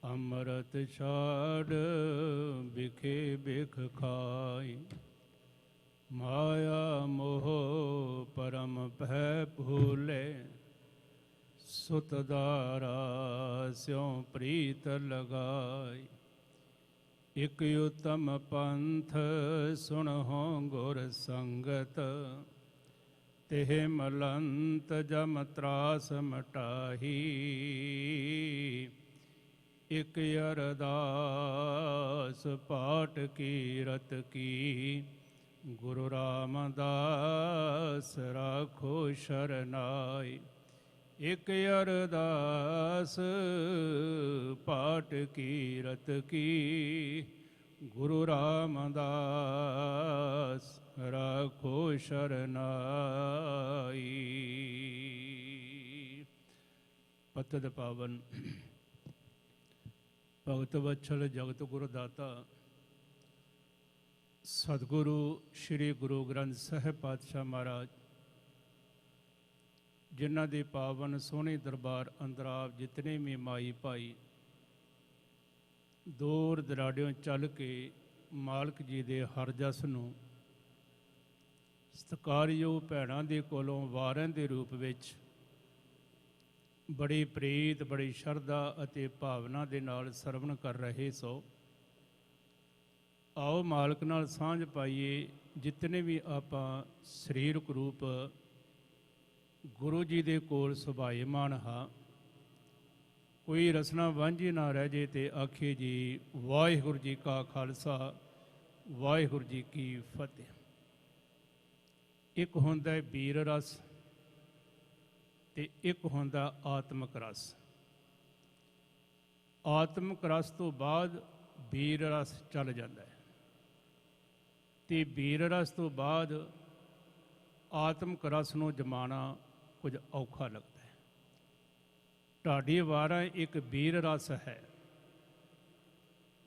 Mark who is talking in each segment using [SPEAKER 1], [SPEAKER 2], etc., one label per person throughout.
[SPEAKER 1] ਅੰਮ੍ਰਿਤ ਛਾੜ ਬਿਖੇ ਬਿਖ ਖਾਈ, ਮਾਇਆ ਮੋਹ ਪਰਮ ਭੈ ਭੂਲੇ, ਸੁਤ ਦਾਰਾ ਸਿਉ ਪ੍ਰੀਤ ਲਗਾਈ। ਇਕ ਉਤਮ ਪੰਥ ਸੁਣਹੁ ਗੁਰ ਸੰਗਤ, ਤਿਹ ਮਲੰਤ ਜਮ ਤਰਾਸ ਮਟਾਹੀ। ਇਕ ਅਰਦਾਸ ਪਾਠ ਕੀਰਤ ਕੀ, ਗੁਰੂ ਰਾਮਦਾਸ ਰਾਖੋ ਸ਼ਰਨਾਈ। ਇਕ ਅਰਦਾਸ ਪਾਠ ਕੀਰਤ ਕੀ, ਗੁਰੂ ਰਾਮਦਾਸ ਰਾਖੋ ਸ਼ਰਨਾਈ। ਪਤਿਤ ਪਾਵਨ ਭਗਤ ਵਛਲ ਜਗਤ ਗੁਰੂ ਦਾਤਾ ਸਤਿਗੁਰੂ ਸ਼੍ਰੀ ਗੁਰੂ ਗ੍ਰੰਥ ਸਾਹਿਬ ਪਾਤਸ਼ਾਹ ਮਹਾਰਾਜ, ਜਿਨ੍ਹਾਂ ਦੇ ਪਾਵਨ ਸੋਹਣੇ ਦਰਬਾਰ ਅੰਦਰ ਆਪ ਜਿਤਨੇ ਵੀ ਮਾਈ ਭਾਈ ਦੂਰ ਦਰਾਡਿਓਂ ਚੱਲ ਕੇ ਮਾਲਕ ਜੀ ਦੇ ਹਰ ਜਸ ਨੂੰ ਸਤਿਕਾਰਯੋਗ ਭੈਣਾਂ ਦੇ ਕੋਲੋਂ ਵਾਰਾਂ ਦੇ ਰੂਪ ਵਿੱਚ ਬੜੀ ਪ੍ਰੀਤ ਬੜੀ ਸ਼ਰਧਾ ਅਤੇ ਭਾਵਨਾ ਦੇ ਨਾਲ ਸਰਵਣ ਕਰ ਰਹੇ ਸੋ, ਆਓ ਮਾਲਕ ਨਾਲ ਸਾਂਝ ਪਾਈਏ। ਜਿਤਨੇ ਵੀ ਆਪਾਂ ਸਰੀਰਕ ਰੂਪ ਗੁਰੂ ਜੀ ਦੇ ਕੋਲ ਸੁਭਾਏਮਾਨ ਹਾਂ, ਕੋਈ ਰਸਨਾ ਵਾਂਝੀ ਨਾ ਰਹਿ ਜੇ ਤੇ ਆਖੇ ਜੀ ਵਾਹਿਗੁਰੂ ਜੀ ਕਾ ਖਾਲਸਾ ਵਾਹਿਗੁਰੂ ਜੀ ਕੀ ਫਤਿਹ। ਇੱਕ ਹੁੰਦਾ ਵੀਰ ਰਸ ਤੇ ਇੱਕ ਹੁੰਦਾ ਆਤਮਿਕ ਰਸ। ਆਤਮਿਕ ਰਸ ਤੋਂ ਬਾਅਦ ਵੀਰ ਰਸ ਚੱਲ ਜਾਂਦਾ ਹੈ ਤੇ ਵੀਰ ਰਸ ਤੋਂ ਬਾਅਦ ਆਤਮਿਕ ਰਸ ਨੂੰ ਜਮਾਣਾ ਕੁਝ ਔਖਾ ਲੱਗਦਾ ਹੈ। ਢਾਡੀ ਵਾਰਾਂ ਇੱਕ ਵੀਰ ਰਸ ਹੈ,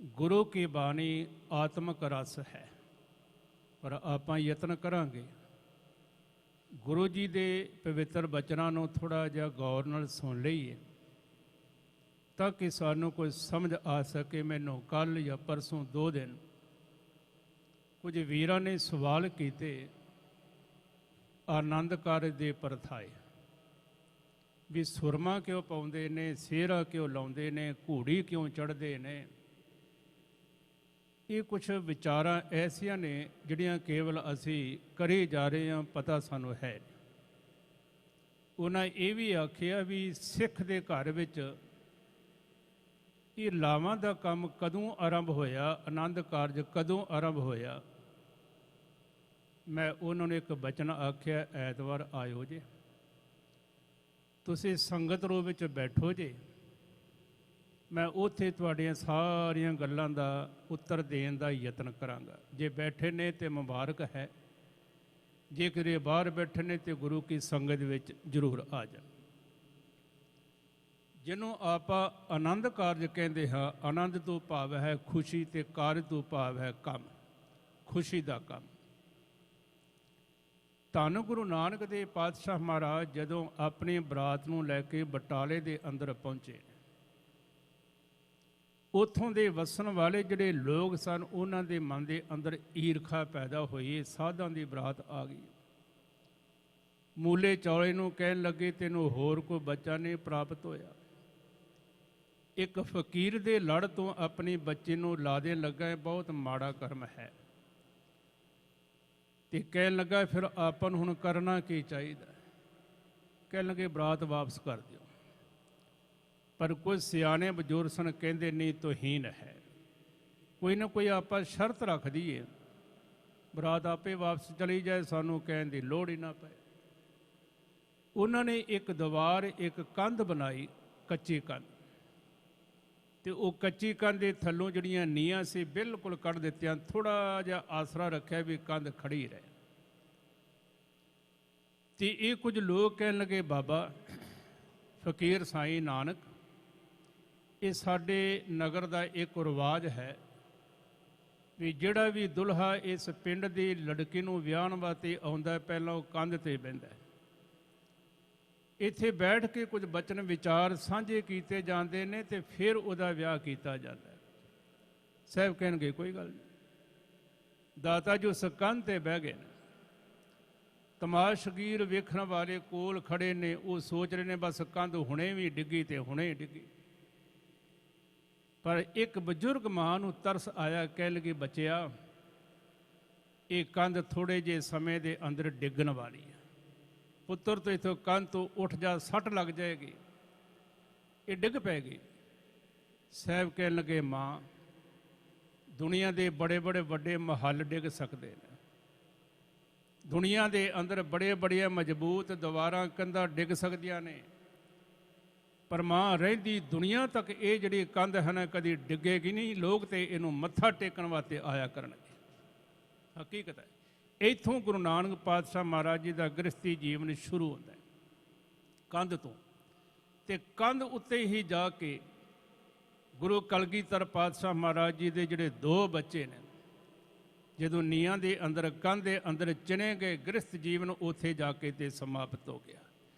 [SPEAKER 1] ਗੁਰੂ ਕੀ ਬਾਣੀ ਆਤਮਿਕ ਰਸ ਹੈ। ਪਰ ਆਪਾਂ ਯਤਨ ਕਰਾਂਗੇ ਗੁਰੂ ਜੀ ਦੇ ਪਵਿੱਤਰ ਬਚਨਾਂ ਨੂੰ ਥੋੜ੍ਹਾ ਜਿਹਾ ਗੌਰ ਨਾਲ ਸੁਣ ਲਈਏ ਤਾਂ ਕਿ ਸਾਨੂੰ ਕੋਈ ਸਮਝ ਆ ਸਕੇ। ਮੈਨੂੰ ਕੱਲ੍ਹ ਜਾਂ ਪਰਸੋਂ 2 ਦਿਨ ਕੁਝ ਵੀਰਾਂ ਨੇ ਸਵਾਲ ਕੀਤੇ ਆਨੰਦ ਕਾਰਜ ਦੇ ਪਰਥਾਏ, ਵੀ ਸੁਰਮਾ ਕਿਉਂ ਪਾਉਂਦੇ ਨੇ, ਸਿਹਰਾ ਕਿਉਂ ਲਾਉਂਦੇ ਨੇ, ਘੋੜੀ ਕਿਉਂ ਚੜ੍ਹਦੇ ਨੇ। ਇਹ ਕੁਛ ਵਿਚਾਰਾਂ ਐਸੀਆਂ ਨੇ ਜਿਹੜੀਆਂ ਕੇਵਲ ਅਸੀਂ ਕਰੀ ਜਾ ਰਹੇ ਹਾਂ, ਪਤਾ ਸਾਨੂੰ ਹੈ। ਉਹਨਾਂ ਇਹ ਵੀ ਆਖਿਆ ਵੀ ਸਿੱਖ ਦੇ ਘਰ ਵਿੱਚ ਇਹ ਲਾਵਾਂ ਦਾ ਕੰਮ ਕਦੋਂ ਆਰੰਭ ਹੋਇਆ, ਆਨੰਦ ਕਾਰਜ ਕਦੋਂ ਆਰੰਭ ਹੋਇਆ। ਮੈਂ ਉਹਨਾਂ ਨੂੰ ਇੱਕ ਬਚਨ ਆਖਿਆ, ਐਤਵਾਰ ਆਇਓ ਜੇ, ਤੁਸੀਂ ਸੰਗਤ ਰੂਪ ਵਿੱਚ ਬੈਠੋ ਜੇ, ਮੈਂ ਉੱਥੇ ਤੁਹਾਡੀਆਂ ਸਾਰੀਆਂ ਗੱਲਾਂ ਦਾ ਉੱਤਰ ਦੇਣ ਦਾ ਯਤਨ ਕਰਾਂਗਾ। ਜੇ ਬੈਠੇ ਨੇ ਤਾਂ ਮੁਬਾਰਕ ਹੈ, ਜੇ ਕਿਤੇ ਬਾਹਰ ਬੈਠੇ ਨੇ ਤਾਂ ਗੁਰੂ ਕੀ ਸੰਗਤ ਵਿੱਚ ਜ਼ਰੂਰ ਆ ਜਾਣ। ਜਿਹਨੂੰ ਆਪਾਂ ਆਨੰਦ ਕਾਰਜ ਕਹਿੰਦੇ ਹਾਂ, ਆਨੰਦ ਤੋਂ ਭਾਵ ਹੈ ਖੁਸ਼ੀ ਤੇ ਕਾਰਜ ਤੋਂ ਭਾਵ ਹੈ ਕੰਮ, ਖੁਸ਼ੀ ਦਾ ਕੰਮ। ਧੰਨ ਗੁਰੂ ਨਾਨਕ ਦੇਵ ਪਾਤਸ਼ਾਹ ਮਹਾਰਾਜ ਜਦੋਂ ਆਪਣੀ ਬਰਾਤ ਨੂੰ ਲੈ ਕੇ ਬਟਾਲੇ ਦੇ ਅੰਦਰ ਪਹੁੰਚੇ, ਉੱਥੋਂ ਦੇ ਵਸਣ ਵਾਲੇ ਜਿਹੜੇ ਲੋਕ ਸਨ ਉਹਨਾਂ ਦੇ ਮਨ ਦੇ ਅੰਦਰ ਈਰਖਾ ਪੈਦਾ ਹੋਈ। ਸਾਧਾਂ ਦੀ ਬਰਾਤ ਆ ਗਈ, ਮੂਲੇ ਚੌਲੇ ਨੂੰ ਕਹਿਣ ਲੱਗੇ ਤੈਨੂੰ ਹੋਰ ਕੋਈ ਬੱਚਾ ਨਹੀਂ ਪ੍ਰਾਪਤ ਹੋਇਆ। ਇੱਕ ਫਕੀਰ ਦੇ ਲੜ ਤੋਂ ਆਪਣੀ ਬੱਚੇ ਨੂੰ ਲਾ ਦੇਣ ਲੱਗਾ, ਬਹੁਤ ਮਾੜਾ ਕਰਮ ਹੈ। ਤੇ ਕਹਿਣ ਲੱਗਾ ਫਿਰ ਆਪਾਂ ਨੂੰ ਹੁਣ ਕਰਨਾ ਕੀ ਚਾਹੀਦਾ। ਕਹਿਣ ਲੱਗੇ ਬਰਾਤ ਵਾਪਸ ਕਰ ਦਿਓ। ਪਰ ਕੁਝ ਸਿਆਣੇ ਬਜ਼ੁਰਗ ਸਨ, ਕਹਿੰਦੇ ਨਹੀਂ ਤੋਹੀਨ ਹੈ, ਕੋਈ ਨਾ ਕੋਈ ਆਪਾਂ ਸ਼ਰਤ ਰੱਖ ਦਈਏ, ਬਰਾਤ ਆਪੇ ਵਾਪਸ ਚਲੀ ਜਾਏ, ਸਾਨੂੰ ਕਹਿਣ ਦੀ ਲੋੜ ਹੀ ਨਾ ਪਏ। ਉਹਨਾਂ ਨੇ ਇੱਕ ਦੀਵਾਰ, ਇੱਕ ਕੰਧ ਬਣਾਈ, ਕੱਚੀ ਕੰਧ, ਤੇ ਉਹ ਕੱਚੀ ਕੰਧ ਦੇ ਥੱਲੋਂ ਜਿਹੜੀਆਂ ਨੀਹਾਂ ਸੀ ਬਿਲਕੁਲ ਕੱਢ ਦਿੱਤੀਆਂ, ਥੋੜ੍ਹਾ ਜਿਹਾ ਆਸਰਾ ਰੱਖਿਆ ਵੀ ਕੰਧ ਖੜੀ ਰਹੇ। ਤੇ ਇਹ ਕੁਝ ਲੋਕ ਕਹਿਣ ਲੱਗੇ ਬਾਬਾ ਫਕੀਰ ਸਾਈਂ ਨਾਨਕ, ਇਹ ਸਾਡੇ ਨਗਰ ਦਾ ਇੱਕ ਰਿਵਾਜ ਹੈ ਵੀ ਜਿਹੜਾ ਵੀ ਦੁਲਹਾ ਇਸ ਪਿੰਡ ਦੀ ਲੜਕੀ ਨੂੰ ਵਿਆਹਣ ਵਾਸਤੇ ਆਉਂਦਾ ਪਹਿਲਾਂ ਉਹ ਕੰਧ 'ਤੇ ਬਹਿੰਦਾ, ਇੱਥੇ ਬੈਠ ਕੇ ਕੁਝ ਬਚਨ ਵਿਚਾਰ ਸਾਂਝੇ ਕੀਤੇ ਜਾਂਦੇ ਨੇ ਤੇ ਫਿਰ ਉਹਦਾ ਵਿਆਹ ਕੀਤਾ ਜਾਂਦਾ ਹੈ। ਸਾਹਿਬ ਕਹਿਣਗੇ ਕੋਈ ਗੱਲ ਨਹੀਂ। ਦਾਤਾ ਜੋ ਸਕੰਧ ਤੇ ਬਹਿ ਗਏ ਨੇ, ਤਮਾਸ਼ਗੀਰ ਵੇਖਣ ਵਾਲੇ ਕੋਲ ਖੜੇ ਨੇ, ਉਹ ਸੋਚ ਰਹੇ ਨੇ ਬਸ ਕੰਧ ਹੁਣੇ ਵੀ ਡਿੱਗੀ ਤੇ ਹੁਣੇ ਡਿੱਗੀ। ਪਰ ਇੱਕ ਬਜ਼ੁਰਗ ਮਾਂ ਨੂੰ ਤਰਸ ਆਇਆ, ਕਹਿ ਲਗੀ ਬੱਚਿਆ ਇਹ ਕੰਧ ਥੋੜੇ ਜਿਹੇ ਸਮੇਂ ਦੇ ਅੰਦਰ ਡਿੱਗਣ ਵਾਲੀ ਹੈ। ਪੁੱਤਰ ਤੋਂ ਇੱਥੋਂ ਕੰਧ ਤੋਂ ਉੱਠ ਜਾ, ਸੱਟ ਲੱਗ ਜਾਏਗੀ, ਇਹ ਡਿੱਗ ਪੈਗੀ। ਸਾਹਿਬ ਕਹਿਣ ਲੱਗੇ ਮਾਂ ਦੁਨੀਆ ਦੇ ਬੜੇ ਬੜੇ ਵੱਡੇ ਮਹੱਲ ਡਿੱਗ ਸਕਦੇ ਨੇ, ਦੁਨੀਆ ਦੇ ਅੰਦਰ ਬੜੇ ਬੜੀਆਂ ਮਜ਼ਬੂਤ ਦੀਵਾਰਾਂ ਕੰਧਾਂ ਡਿੱਗ ਸਕਦੀਆਂ ਨੇ, ਪਰ ਮਾਂ ਰਹਿੰਦੀ ਦੁਨੀਆ ਤੱਕ ਇਹ ਜਿਹੜੀ ਕੰਧ ਹੈ ਨਾ ਕਦੀ ਡਿੱਗੇਗੀ ਨਹੀਂ। ਲੋਕ ਤੇ ਇਹਨੂੰ ਮੱਥਾ ਟੇਕਣ ਵਾਸਤੇ ਆਇਆ ਕਰਨਗੇ। ਹਕੀਕਤ ਹੈ। ਇੱਥੋਂ ਗੁਰੂ ਨਾਨਕ ਪਾਤਸ਼ਾਹ ਮਹਾਰਾਜ ਜੀ ਦਾ ਗ੍ਰਸਤੀ ਜੀਵਨ ਸ਼ੁਰੂ ਹੁੰਦਾ ਹੈ, ਕੰਧ ਤੋਂ। ਤੇ ਕੰਧ ਉੱਤੇ ਹੀ ਜਾ ਕੇ ਗੁਰੂ ਕਲਗੀਧਰ ਪਾਤਸ਼ਾਹ ਮਹਾਰਾਜ ਜੀ ਦੇ ਜਿਹੜੇ 2 ਬੱਚੇ ਨੇ, ਜਦੋਂ ਨੀਹਾਂ ਦੇ ਅੰਦਰ ਕੰਧ ਦੇ ਅੰਦਰ ਚਿਣੇ ਗਏ, ਗ੍ਰਸਤ ਜੀਵਨ ਉੱਥੇ ਜਾ ਕੇ ਤੇ ਸਮਾਪਤ ਹੋ ਗਿਆ।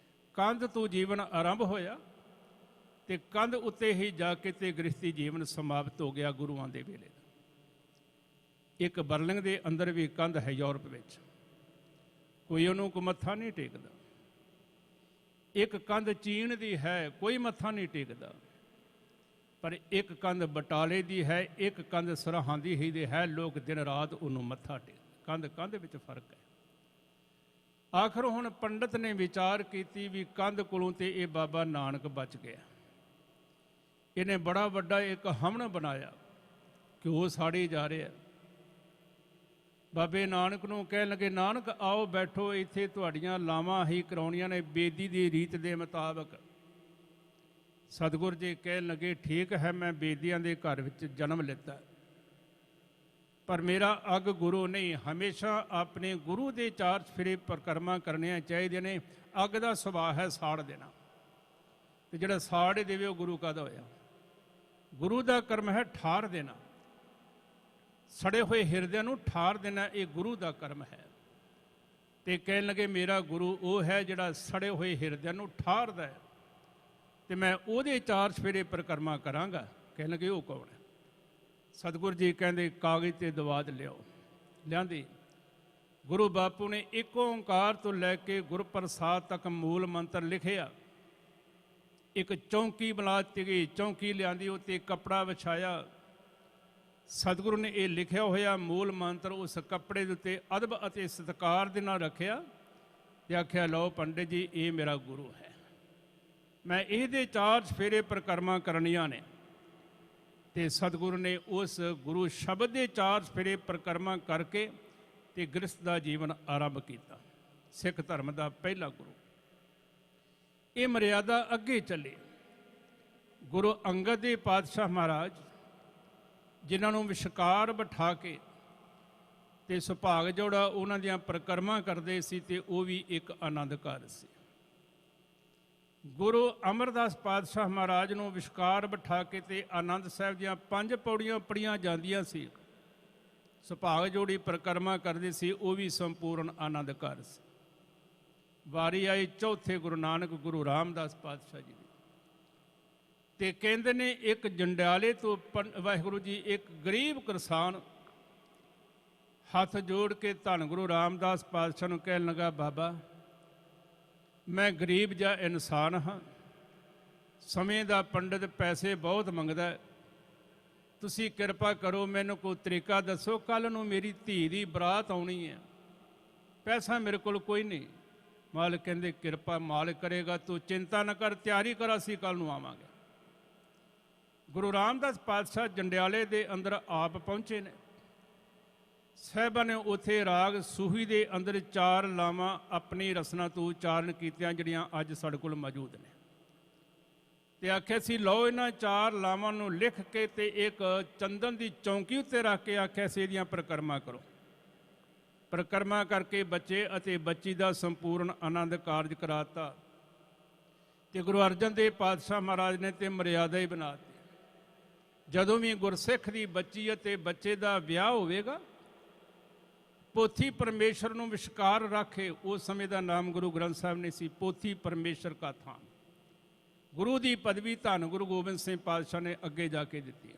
[SPEAKER 1] ਕੰਧ ਤੋਂ ਜੀਵਨ ਆਰੰਭ ਹੋਇਆ ਤੇ ਕੰਧ ਉੱਤੇ ਹੀ ਜਾ ਕੇ ਤੇ ਗ੍ਰਸਤੀ ਜੀਵਨ ਸਮਾਪਤ ਹੋ ਗਿਆ ਗੁਰੂਆਂ ਦੇ ਵੇਲੇ। ਇੱਕ ਬਰਲਿੰਗ ਦੇ ਅੰਦਰ ਵੀ ਕੰਧ ਹੈ ਯੂਰਪ ਵਿੱਚ, ਕੋਈ ਉਹਨੂੰ ਕੋ ਮੱਥਾ ਨਹੀਂ ਟੇਕਦਾ। ਇੱਕ ਕੰਧ ਚੀਨ ਦੀ ਹੈ, ਕੋਈ ਮੱਥਾ ਨਹੀਂ ਟੇਕਦਾ। ਪਰ ਇੱਕ ਕੰਧ ਬਟਾਲੇ ਦੀ ਹੈ, ਇੱਕ ਕੰਧ ਸਰਹੰਦ ਹੀ ਦੀ ਹੈ, ਲੋਕ ਦਿਨ ਰਾਤ ਉਹਨੂੰ ਮੱਥਾ ਟੇਕਦੇ। ਕੰਧ ਵਿੱਚ ਫਰਕ ਹੈ। ਆਖਰ ਹੁਣ ਪੰਡਤ ਨੇ ਵਿਚਾਰ ਕੀਤੀ ਵੀ ਕੰਧ ਕੋਲੋਂ ਤੇ ਇਹ ਬਾਬਾ ਨਾਨਕ ਬਚ ਗਿਆ। ਇਹਨੇ ਬੜਾ ਵੱਡਾ ਇੱਕ ਹਮਨ ਬਣਾਇਆ ਕਿ ਉਹ ਸਾੜੀ ਜਾ ਰਿਹਾ। ਬਾਬੇ ਨਾਨਕ ਨੂੰ ਕਹਿਣ ਲੱਗੇ ਨਾਨਕ ਆਓ ਬੈਠੋ, ਇੱਥੇ ਤੁਹਾਡੀਆਂ ਲਾਵਾਂ ਹੀ ਕਰਾਉਣੀਆਂ ਨੇ ਬੇਦੀ ਦੀ ਰੀਤ ਦੇ ਮੁਤਾਬਕ। ਸਤਿਗੁਰ ਜੀ ਕਹਿਣ ਲੱਗੇ ਠੀਕ ਹੈ, ਮੈਂ ਬੇਦੀਆਂ ਦੇ ਘਰ ਵਿੱਚ ਜਨਮ ਲਿੱਤਾ, ਪਰ ਮੇਰਾ ਅੱਗ ਗੁਰੂ ਨਹੀਂ। ਹਮੇਸ਼ਾ ਆਪਣੇ ਗੁਰੂ ਦੇ 4 ਚੁਫੇਰੇ ਪਰਿਕਰਮਾ ਕਰਨੀਆਂ ਚਾਹੀਦੀਆਂ ਨੇ। ਅੱਗ ਦਾ ਸੁਭਾਅ ਹੈ ਸਾੜ ਦੇਣਾ, ਤੇ ਜਿਹੜਾ ਸਾੜ ਦੇਵੇ ਉਹ ਗੁਰੂ ਕਾਹਦਾ ਹੋਇਆ। ਗੁਰੂ ਦਾ ਕਰਮ ਹੈ ਠਾਰ ਦੇਣਾ, ਸੜੇ ਹੋਏ ਹਿਰਦਿਆਂ ਨੂੰ ਠਾਰ ਦੇਣਾ, ਇਹ ਗੁਰੂ ਦਾ ਕਰਮ ਹੈ। ਤੇ ਕਹਿਣ ਲੱਗੇ ਮੇਰਾ ਗੁਰੂ ਉਹ ਹੈ ਜਿਹੜਾ ਸੜੇ ਹੋਏ ਹਿਰਦਿਆਂ ਨੂੰ ਠਾਰਦਾ ਹੈ, ਤੇ ਮੈਂ ਉਹਦੇ 4 ਚੁਫੇਰੇ ਪਰਿਕਰਮਾ ਕਰਾਂਗਾ। ਕਹਿਣ ਲੱਗੇ ਉਹ ਕੌਣ ਹੈ? ਸਤਿਗੁਰ ਜੀ ਕਹਿੰਦੇ ਕਾਗਜ਼ ਤੇ ਦਵਾਤ ਲਿਆਓ। ਲਿਆਂਦੀ। ਗੁਰੂ ਬਾਪੂ ਨੇ ਇੱਕ ਓਂਕਾਰ ਤੋਂ ਲੈ ਕੇ ਗੁਰਪ੍ਰਸਾਦ ਤੱਕ ਮੂਲ ਮੰਤਰ ਲਿਖਿਆ। ਇੱਕ ਚੌਂਕੀ ਬਣਾ ਦਿੱਤੀ ਗਈ, ਚੌਂਕੀ ਲਿਆਂਦੀ, ਉੱਤੇ ਕੱਪੜਾ ਵਿਛਾਇਆ। ਸਤਿਗੁਰੂ ਨੇ ਇਹ ਲਿਖਿਆ ਹੋਇਆ ਮੂਲ ਮੰਤਰ ਉਸ ਕੱਪੜੇ ਦੇ ਉੱਤੇ ਅਦਬ ਅਤੇ ਸਤਿਕਾਰ ਦੇ ਨਾਲ ਰੱਖਿਆ ਤੇ ਆਖਿਆ ਲਓ ਪੰਡਿਤ ਜੀ ਇਹ ਮੇਰਾ ਗੁਰੂ ਹੈ, ਮੈਂ ਇਹਦੇ 4 ਚੁਫੇਰੇ ਪਰਿਕਰਮਾ ਕਰਨੀਆਂ ਨੇ। ਤੇ ਸਤਿਗੁਰੂ ਨੇ ਉਸ ਗੁਰੂ ਸ਼ਬਦ ਦੇ 4 ਚੁਫੇਰੇ ਪਰਿਕਰਮਾ ਕਰਕੇ ਤੇ ਗ੍ਰਸਤ ਦਾ ਜੀਵਨ ਆਰੰਭ ਕੀਤਾ। ਸਿੱਖ ਧਰਮ ਦਾ ਪਹਿਲਾ ਗੁਰੂ। ਇਹ ਮਰਿਆਦਾ ਅੱਗੇ ਚੱਲੇ। ਗੁਰੂ ਅੰਗਦ ਦੇ ਪਾਤਸ਼ਾਹ ਮਹਾਰਾਜ ਜਿਨ੍ਹਾਂ ਨੂੰ ਵਿਸ਼ਕਾਰ ਬਿਠਾ ਕੇ ਤੇ ਸੁਭਾਗ ਜੋੜਾ ਉਹਨਾਂ ਦੀਆਂ ਪਰਿਕਰਮਾ ਕਰਦੇ ਸੀ, ਤੇ ਉਹ ਵੀ ਇੱਕ ਆਨੰਦ ਕਾਰਜ ਸੀ। ਗੁਰੂ ਅਮਰਦਾਸ ਪਾਤਸ਼ਾਹ ਮਹਾਰਾਜ ਨੂੰ ਵਿਸ਼ਕਾਰ ਬਿਠਾ ਕੇ ਤੇ ਆਨੰਦ ਸਾਹਿਬ ਦੀਆਂ 5 ਪੌੜੀਆਂ ਪੜੀਆਂ ਜਾਂਦੀਆਂ ਸੀ, ਸੁਭਾਗ ਜੋੜੀ ਪਰਿਕਰਮਾ ਕਰਦੇ ਸੀ, ਉਹ ਵੀ ਸੰਪੂਰਨ ਆਨੰਦ ਕਾਰਜ ਸੀ। ਵਾਰੀ ਆਈ ਚੌਥੇ ਗੁਰੂ ਨਾਨਕ ਗੁਰੂ ਰਾਮਦਾਸ ਪਾਤਸ਼ਾਹ ਜੀ ਦੀ, ਤੇ ਕਹਿੰਦੇ ਨੇ ਇੱਕ ਜੰਡਿਆਲੇ ਤੋਂ ਵਾਹਿਗੁਰੂ ਜੀ ਇੱਕ ਗਰੀਬ ਕਿਸਾਨ ਹੱਥ ਜੋੜ ਕੇ ਧੰਨ ਗੁਰੂ ਰਾਮਦਾਸ ਪਾਤਸ਼ਾਹ ਨੂੰ ਕਹਿਣ ਲੱਗਾ ਬਾਬਾ ਮੈਂ ਗਰੀਬ ਜਿਹਾ ਇਨਸਾਨ ਹਾਂ, ਸਮੇਂ ਦਾ ਪੰਡਿਤ ਪੈਸੇ ਬਹੁਤ ਮੰਗਦਾ, ਤੁਸੀਂ ਕਿਰਪਾ ਕਰੋ ਮੈਨੂੰ ਕੋਈ ਤਰੀਕਾ ਦੱਸੋ, ਕੱਲ੍ਹ ਨੂੰ ਮੇਰੀ ਧੀ ਦੀ ਬਰਾਤ ਆਉਣੀ ਹੈ, ਪੈਸਾ ਮੇਰੇ ਕੋਲ ਕੋਈ ਨਹੀਂ। ਮਾਲਕ ਕਹਿੰਦੇ ਕਿਰਪਾ ਮਾਲਕ ਕਰੇਗਾ, ਤੂੰ ਚਿੰਤਾ ਨਾ ਕਰ, ਤਿਆਰੀ ਕਰ, ਅਸੀਂ ਕੱਲ੍ਹ ਨੂੰ ਆਵਾਂਗੇ। ਗੁਰੂ ਰਾਮਦਾਸ ਪਾਤਸ਼ਾਹ ਜੰਡਿਆਲੇ ਦੇ ਅੰਦਰ ਆਪ ਪਹੁੰਚੇ ਨੇ। ਸਾਹਿਬਾਂ ਨੇ ਉੱਥੇ ਰਾਗ ਸੂਹੀ ਦੇ ਅੰਦਰ 4 ਲਾਵਾਂ ਆਪਣੀ ਰਸਨਾ ਤੋਂ ਉਚਾਰਨ ਕੀਤੀਆਂ, ਜਿਹੜੀਆਂ ਅੱਜ ਸਾਡੇ ਕੋਲ ਮੌਜੂਦ ਨੇ। ਤੇ ਆਖਿਆ ਸੀ ਲਓ ਇਹਨਾਂ 4 ਲਾਵਾਂ ਨੂੰ ਲਿਖ ਕੇ ਤੇ ਇੱਕ ਚੰਦਨ ਦੀ ਚੌਂਕੀ ਉੱਤੇ ਰੱਖ ਕੇ ਆਖਿਆ ਸੀ ਇਹਦੀਆਂ ਪਰਿਕਰਮਾ ਕਰੋ। ਪਰਿਕਰਮਾ ਕਰਕੇ ਬੱਚੇ ਅਤੇ ਬੱਚੀ ਦਾ ਸੰਪੂਰਨ ਆਨੰਦ ਕਾਰਜ ਕਰਾਤਾ। ਤੇ ਗੁਰੂ ਅਰਜਨ ਦੇਵ ਪਾਤਸ਼ਾਹ ਮਹਾਰਾਜ ਨੇ ਤੇ ਮਰਿਆਦਾ ਹੀ ਬਣਾ ਦਿੱਤੀ। ਜਦੋਂ ਵੀ ਗੁਰਸਿੱਖ ਦੀ ਬੱਚੀ ਅਤੇ ਬੱਚੇ ਦਾ ਵਿਆਹ ਹੋਵੇਗਾ, ਪੋਥੀ ਪਰਮੇਸ਼ਰ ਨੂੰ ਵਿਸ਼ਕਾਰ ਰੱਖੇ। ਉਸ ਸਮੇਂ ਦਾ ਨਾਮ ਗੁਰੂ ਗ੍ਰੰਥ ਸਾਹਿਬ ਨੇ ਸੀ, ਪੋਥੀ ਪਰਮੇਸ਼ਰ ਕਾ ਥਾਨ। ਗੁਰੂ ਦੀ ਪਦਵੀ ਧੰਨ ਗੁਰੂ ਗੋਬਿੰਦ ਸਿੰਘ ਪਾਤਸ਼ਾਹ ਨੇ ਅੱਗੇ ਜਾ ਕੇ ਦਿੱਤੀ।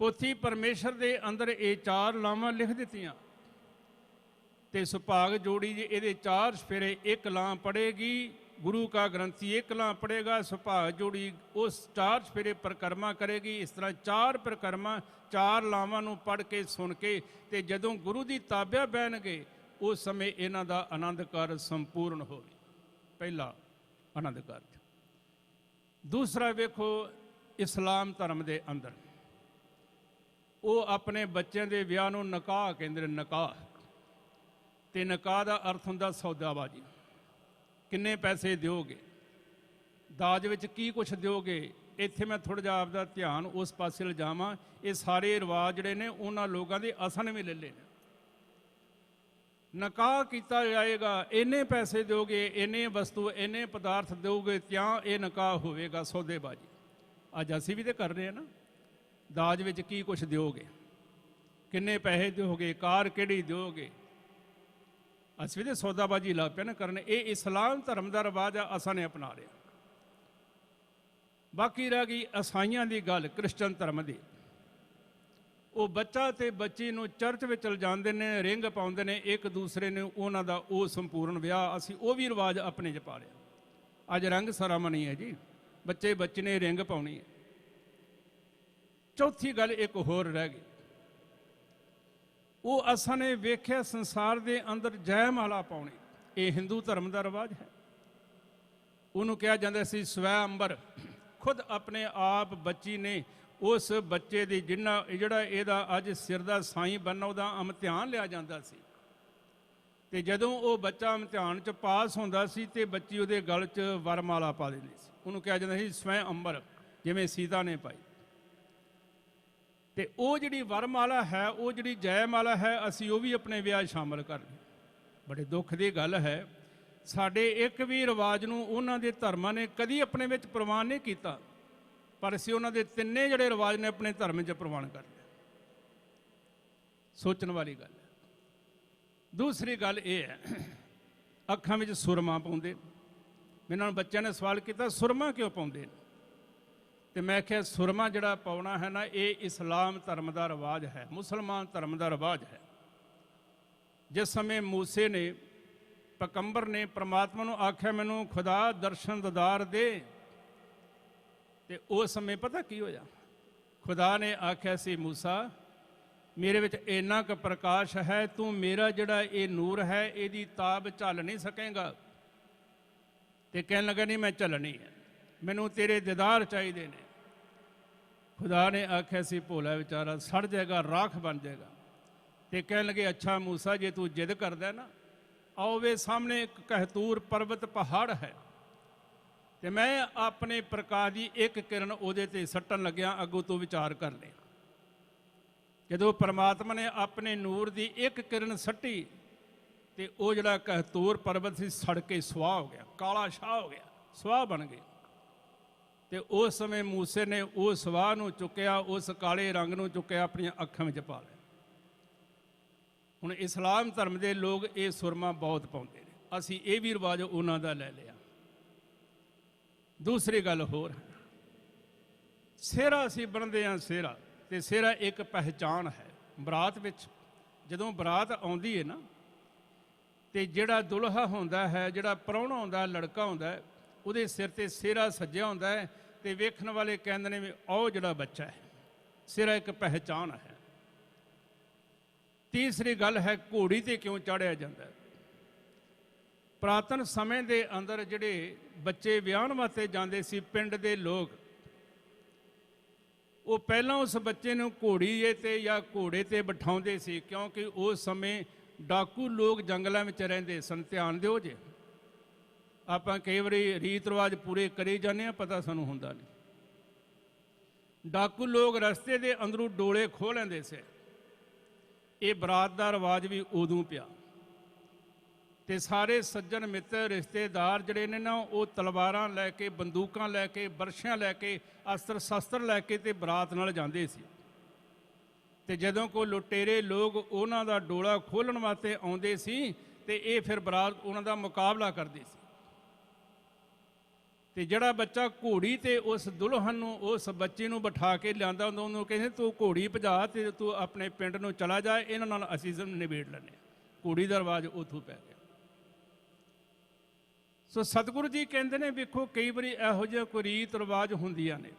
[SPEAKER 1] ਪੋਥੀ ਪਰਮੇਸ਼ਰ ਦੇ ਅੰਦਰ ਇਹ 4 ਲਾਵਾਂ ਲਿਖ ਦਿੱਤੀਆਂ ਤੇ ਸੁਭਾਗ ਜੋੜੀ ਜੀ ਇਹਦੇ 4 ਸਫੇਰੇ, 1 ਲਾਂ ਪੜੇਗੀ ਗੁਰੂ ਕਾ ਗ੍ਰੰਥੀ, 1 ਲਾਂ ਪੜੇਗਾ ਸੁਭਾਗ ਜੋੜੀ, ਉਸ 4 ਸਫੇਰੇ ਪਰਿਕਰਮਾ ਕਰੇਗੀ। ਇਸ ਤਰ੍ਹਾਂ 4 ਪਰਿਕਰਮਾ 4 ਲਾਵਾਂ ਨੂੰ ਪੜ੍ਹ ਕੇ ਸੁਣ ਕੇ ਤੇ ਜਦੋਂ ਗੁਰੂ ਦੀ ਤਾਬਿਆ ਬਹਿਣਗੇ ਉਸ ਸਮੇਂ ਇਹਨਾਂ ਦਾ ਆਨੰਦ ਕਾਰਜ ਸੰਪੂਰਨ ਹੋਵੇ। ਪਹਿਲਾ ਆਨੰਦ ਕਾਰਜ। ਦੂਸਰਾ ਵੇਖੋ, ਇਸਲਾਮ ਧਰਮ ਦੇ ਅੰਦਰ ਉਹ ਆਪਣੇ ਬੱਚਿਆਂ ਦੇ ਵਿਆਹ ਨੂੰ ਨਿਕਾਹ ਕਹਿੰਦੇ ਨੇ। ਨਿਕਾਹ ਤੇ ਨਿਕਾਹ ਦਾ ਅਰਥ ਹੁੰਦਾ ਸੌਦਾਬਾਜ਼ੀ। ਕਿੰਨੇ ਪੈਸੇ ਦਿਓਗੇ, ਦਾਜ ਵਿੱਚ ਕੀ ਕੁਛ ਦਿਓਗੇ। ਇੱਥੇ ਮੈਂ ਥੋੜ੍ਹਾ ਜਿਹਾ ਆਪਦਾ ਧਿਆਨ ਉਸ ਪਾਸੇ ਲਿਜਾਵਾਂ। ਇਹ ਸਾਰੇ ਰਿਵਾਜ ਜਿਹੜੇ ਨੇ ਉਹਨਾਂ ਲੋਕਾਂ ਦੇ ਅਸਨ ਵੀ ਲੈ ਲਏ ਨੇ। ਨਿਕਾਹ ਕੀਤਾ ਜਾਏਗਾ, ਇੰਨੇ ਪੈਸੇ ਦਿਓਗੇ, ਇੰਨੇ ਵਸਤੂ, ਇੰਨੇ ਪਦਾਰਥ ਦਿਓਗੇ ਤਾਂ ਇਹ ਨਿਕਾਹ ਹੋਵੇਗਾ। ਸੌਦੇਬਾਜ਼ੀ ਅੱਜ ਅਸੀਂ ਵੀ ਤਾਂ ਕਰ ਰਹੇ ਹਾਂ ਨਾ। ਦਾਜ ਵਿੱਚ ਕੀ ਕੁਛ ਦਿਓਗੇ, ਕਿੰਨੇ ਪੈਸੇ ਦਿਓਗੇ, ਕਾਰ ਕਿਹੜੀ ਦਿਓਗੇ, ਅਸੀਂ ਵੀ ਤਾਂ ਸੌਦਾਬਾਜ਼ੀ ਲੱਗ ਪਿਆ ਨਾ ਕਰਨ। ਇਹ ਇਸਲਾਮ ਧਰਮ ਦਾ ਰਿਵਾਜ ਆ, ਅਸਾਂ ਨੇ ਅਪਣਾ ਲਿਆ। ਬਾਕੀ ਰਹਿ ਗਈ ਈਸਾਈਆਂ ਦੀ ਗੱਲ, ਕ੍ਰਿਸਚਨ ਧਰਮ ਦੀ। ਉਹ ਬੱਚਾ ਤੇ ਬੱਚੀ ਨੂੰ ਚਰਚ ਵਿੱਚ ਲਿਜਾਂਦੇ ਨੇ, ਰਿੰਗ ਪਾਉਂਦੇ ਨੇ ਇੱਕ ਦੂਸਰੇ ਨੂੰ, ਉਹਨਾਂ ਦਾ ਉਹ ਸੰਪੂਰਨ ਵਿਆਹ। ਅਸੀਂ ਉਹ ਵੀ ਰਿਵਾਜ ਆਪਣੇ 'ਚ ਪਾ ਲਿਆ। ਅੱਜ ਰੰਗ ਸਰਾਮਣੀ ਹੈ ਜੀ, ਬੱਚੇ ਨੇ ਰਿੰਗ ਪਾਉਣੀ ਹੈ। ਚੌਥੀ ਗੱਲ ਇੱਕ ਹੋਰ ਰਹਿ ਗਈ, ਉਹ ਅਸਾਂ ਨੇ ਵੇਖਿਆ ਸੰਸਾਰ ਦੇ ਅੰਦਰ ਜੈਮਾਲਾ ਪਾਉਣੀ। ਇਹ ਹਿੰਦੂ ਧਰਮ ਦਾ ਰਿਵਾਜ ਹੈ। ਉਹਨੂੰ ਕਿਹਾ ਜਾਂਦਾ ਸੀ ਸਵੈ ਅੰਬਰ। ਖੁਦ ਆਪਣੇ ਆਪ ਬੱਚੀ ਨੇ ਉਸ ਬੱਚੇ ਦੀ ਜਿਹੜਾ ਇਹਦਾ ਅੱਜ ਸਿਰ ਦਾ ਸਾਈਂ ਬਣਨਾ, ਉਹਦਾ ਇਮਤਿਹਾਨ ਲਿਆ ਜਾਂਦਾ ਸੀ। ਤੇ ਜਦੋਂ ਉਹ ਬੱਚਾ ਇਮਤਿਹਾਨ 'ਚ ਪਾਸ ਹੁੰਦਾ ਸੀ ਤੇ ਬੱਚੀ ਉਹਦੇ ਗਲ 'ਚ ਵਰਮਾਲਾ ਪਾ ਦਿੰਦੀ ਸੀ। ਉਹਨੂੰ ਕਿਹਾ ਜਾਂਦਾ ਸੀ ਸਵੈ ਅੰਬਰ, ਜਿਵੇਂ ਸੀਤਾ ਨੇ ਪਾਈ। ਤੇ ਉਹ ਜਿਹੜੀ ਵਰਮਾਲਾ ਹੈ, ਉਹ ਜਿਹੜੀ ਜੈਮਾਲਾ ਹੈ, ਅਸੀਂ ਉਹ ਵੀ ਆਪਣੇ ਵਿਆਹ ਸ਼ਾਮਲ ਕਰ ਲਈ। ਬੜੇ ਦੁੱਖ ਦੀ ਗੱਲ ਹੈ, ਸਾਡੇ ਇੱਕ ਵੀ ਰਿਵਾਜ ਨੂੰ ਉਹਨਾਂ ਦੇ ਧਰਮਾਂ ਨੇ ਕਦੀ ਆਪਣੇ ਵਿੱਚ ਪ੍ਰਵਾਨ ਨਹੀਂ ਕੀਤਾ, ਪਰ ਅਸੀਂ ਉਹਨਾਂ ਦੇ ਤਿੰਨੇ ਜਿਹੜੇ ਰਿਵਾਜ ਨੇ ਆਪਣੇ ਧਰਮ 'ਚ ਪ੍ਰਵਾਨ ਕਰ ਲਿਆ। ਸੋਚਣ ਵਾਲੀ ਗੱਲ ਹੈ। ਦੂਸਰੀ ਗੱਲ ਇਹ ਹੈ, ਅੱਖਾਂ ਵਿੱਚ ਸੁਰਮਾ ਪਾਉਂਦੇ। ਮੈਨੂੰ ਬੱਚਿਆਂ ਨੇ ਸਵਾਲ ਕੀਤਾ ਸੁਰਮਾ ਕਿਉਂ ਪਾਉਂਦੇ ਨੇ, ਤੇ ਮੈਂ ਕਿਹਾ ਸੁਰਮਾ ਜਿਹੜਾ ਪਾਉਣਾ ਹੈ ਨਾ, ਇਹ ਇਸਲਾਮ ਧਰਮ ਦਾ ਰਿਵਾਜ ਹੈ, ਮੁਸਲਮਾਨ ਧਰਮ ਦਾ ਰਿਵਾਜ ਹੈ। ਜਿਸ ਸਮੇਂ ਮੂਸੇ ਨੇ, ਪੈਗੰਬਰ ਨੇ ਪ੍ਰਮਾਤਮਾ ਨੂੰ ਆਖਿਆ ਮੈਨੂੰ ਖੁਦਾ ਦਰਸ਼ਨ ਦੀਦਾਰ ਦੇ, ਤੇ ਉਸ ਸਮੇਂ ਪਤਾ ਕੀ ਹੋਇਆ? ਖੁਦਾ ਨੇ ਆਖਿਆ ਸੀ ਮੂਸਾ, ਮੇਰੇ ਵਿੱਚ ਇੰਨਾ ਕੁ ਪ੍ਰਕਾਸ਼ ਹੈ, ਤੂੰ ਮੇਰਾ ਜਿਹੜਾ ਇਹ ਨੂਰ ਹੈ ਇਹਦੀ ਤਾਬ ਝੱਲ ਨਹੀਂ ਸਕੇਗਾ। ਤੇ ਕਹਿਣ ਲੱਗਾ ਨਹੀਂ ਮੈਂ ਝੱਲਣੀ ਹੈ, ਮੈਨੂੰ ਤੇਰੇ ਦੀਦਾਰ ਚਾਹੀਦੇ ਨੇ। ਖੁਦਾ ਨੇ ਆਖਿਆ ਸੀ ਭੋਲਾ ਵਿਚਾਰਾ ਸੜ ਜਾਏਗਾ, ਰਾਖ ਬਣ ਜਾਏਗਾ। ਤੇ ਕਹਿਣ ਲੱਗੇ ਅੱਛਾ ਮੂਸਾ, ਜੇ ਤੂੰ ਜਿੱਦ ਕਰਦਾ ਨਾ, ਆਓ ਵੇ ਸਾਹਮਣੇ ਇੱਕ ਕਹਿਤੂਰ ਪਰਬਤ ਪਹਾੜ ਹੈ, ਤੇ ਮੈਂ ਆਪਣੇ ਪ੍ਰਕਾਸ਼ ਦੀ ਇੱਕ ਕਿਰਨ ਉਹਦੇ ਤੇ ਸੱਟਣ ਲੱਗਿਆ, ਅੱਗੋਂ ਤੋਂ ਵਿਚਾਰ ਕਰ ਲੈ। ਜਦੋਂ ਪਰਮਾਤਮਾ ਨੇ ਆਪਣੇ ਨੂਰ ਦੀ ਇੱਕ ਕਿਰਨ ਸੱਟੀ ਤੇ ਉਹ ਜਿਹੜਾ ਕਹਿਤੂਰ ਪਰਬਤ ਸੀ ਸੜ ਕੇ ਸੁਆਹ ਹੋ ਗਿਆ, ਕਾਲਾ ਸ਼ਾਹ ਹੋ ਗਿਆ, ਸੁਆਹ ਬਣ ਗਈ। ਤੇ ਉਸ ਸਮੇਂ ਮੂਸੇ ਨੇ ਉਹ ਸਵਾਹ ਨੂੰ ਚੁੱਕਿਆ, ਉਸ ਕਾਲੇ ਰੰਗ ਨੂੰ ਚੁੱਕਿਆ, ਆਪਣੀਆਂ ਅੱਖਾਂ ਵਿੱਚ ਪਾ ਲਿਆ। ਹੁਣ ਇਸਲਾਮ ਧਰਮ ਦੇ ਲੋਕ ਇਹ ਸੁਰਮਾ ਬਹੁਤ ਪਾਉਂਦੇ ਨੇ, ਅਸੀਂ ਇਹ ਵੀ ਰਿਵਾਜ ਉਹਨਾਂ ਦਾ ਲੈ ਲਿਆ। ਦੂਸਰੀ ਗੱਲ ਹੋਰ ਹੈ, ਸਿਹਰਾ ਅਸੀਂ ਬਣਦੇ ਹਾਂ ਸਿਹਰਾ, ਤੇ ਸਿਹਰਾ ਇੱਕ ਪਹਿਚਾਣ ਹੈ। ਬਰਾਤ ਵਿੱਚ ਜਦੋਂ ਬਰਾਤ ਆਉਂਦੀ ਹੈ ਨਾ, ਤੇ ਜਿਹੜਾ ਦੁਲਹਾ ਹੁੰਦਾ ਹੈ, ਜਿਹੜਾ ਪ੍ਰਾਹੁਣਾ ਹੁੰਦਾ, ਲੜਕਾ ਹੁੰਦਾ, ਉਹਦੇ ਸਿਰ ਤੇ ਸਿਹਰਾ ਸੱਜਿਆ ਹੁੰਦਾ ਹੈ, ਤੇ ਵੇਖਣ ਵਾਲੇ ਕਹਿੰਦੇ ਨੇ ਵੀ ਉਹ ਜਿਹੜਾ ਬੱਚਾ ਹੈ। ਸਿਹਰਾ ਇੱਕ ਪਹਿਚਾਣ ਹੈ। ਤੀਸਰੀ ਗੱਲ ਹੈ, ਘੋੜੀ ਤੇ ਕਿਉਂ ਚਾੜਿਆ ਜਾਂਦਾ ਹੈ? ਪੁਰਾਤਨ ਸਮੇਂ ਦੇ ਅੰਦਰ ਜਿਹੜੇ ਬੱਚੇ ਵਿਆਹਣ ਵਾਸਤੇ ਜਾਂਦੇ ਸੀ ਪਿੰਡ ਦੇ ਲੋਕ, ਉਹ ਪਹਿਲਾਂ ਉਸ ਬੱਚੇ ਨੂੰ ਘੋੜੀ ਤੇ ਜਾਂ ਘੋੜੇ ਤੇ ਬਿਠਾਉਂਦੇ ਸੀ, ਕਿਉਂਕਿ ਉਸ ਸਮੇਂ ਡਾਕੂ ਲੋਕ ਜੰਗਲਾਂ ਵਿੱਚ ਰਹਿੰਦੇ ਸਨ। ਧਿਆਨ ਦਿਓ ਜੇ, ਆਪਾਂ ਕਈ ਵਾਰੀ ਰੀਤ ਰਿਵਾਜ ਪੂਰੇ ਕਰੀ ਜਾਂਦੇ ਹਾਂ, ਪਤਾ ਸਾਨੂੰ ਹੁੰਦਾ ਨਹੀਂ। ਡਾਕੂ ਲੋਕ ਰਸਤੇ ਦੇ ਅੰਦਰੋਂ ਡੋਲੇ ਖੋਹ ਲੈਂਦੇ ਸੀ। ਇਹ ਬਰਾਤ ਦਾ ਰਿਵਾਜ ਵੀ ਉਦੋਂ ਪਿਆ, ਤੇ ਸਾਰੇ ਸੱਜਣ ਮਿੱਤਰ ਰਿਸ਼ਤੇਦਾਰ ਜਿਹੜੇ ਨੇ ਨਾ, ਉਹ ਤਲਵਾਰਾਂ ਲੈ ਕੇ, ਬੰਦੂਕਾਂ ਲੈ ਕੇ, ਬਰਸ਼ਿਆਂ ਲੈ ਕੇ, ਅਸਤਰ ਸ਼ਸਤਰ ਲੈ ਕੇ ਤੇ ਬਰਾਤ ਨਾਲ ਜਾਂਦੇ ਸੀ। ਤੇ ਜਦੋਂ ਕੋ ਲੁਟੇਰੇ ਲੋਕ ਉਹਨਾਂ ਦਾ ਡੋਲਾ ਖੋਲਣ ਵਾਸਤੇ ਆਉਂਦੇ ਸੀ ਤੇ ਇਹ ਫਿਰ ਬਰਾਤ ਉਹਨਾਂ ਦਾ ਮੁਕਾਬਲਾ ਕਰਦੇ ਸੀ। ਤੇ ਜਿਹੜਾ ਬੱਚਾ ਘੋੜੀ ਤੇ ਉਸ ਦੁਲਹਨ ਨੂੰ, ਉਸ ਬੱਚੇ ਨੂੰ ਬਿਠਾ ਕੇ ਲਿਆਂਦਾ ਹੁੰਦਾ, ਉਹਨੂੰ ਕਹਿੰਦੇ ਤੂੰ ਘੋੜੀ ਭਜਾ ਤੇ ਤੂੰ ਆਪਣੇ ਪਿੰਡ ਨੂੰ ਚਲਾ ਜਾ, ਇਹਨਾਂ ਨਾਲ ਅਸੀਂ ਨਿਬੇੜ ਲੈਂਦੇ। ਘੋੜੀ ਦਾ ਰਿਵਾਜ ਉੱਥੋਂ ਪੈ ਗਿਆ। ਸੋ ਸਤਿਗੁਰੂ ਜੀ ਕਹਿੰਦੇ ਨੇ ਵੇਖੋ ਕਈ ਵਾਰੀ ਇਹੋ ਜਿਹੇ ਕੋਈ ਰੀਤ ਰਿਵਾਜ ਹੁੰਦੀਆਂ ਨੇ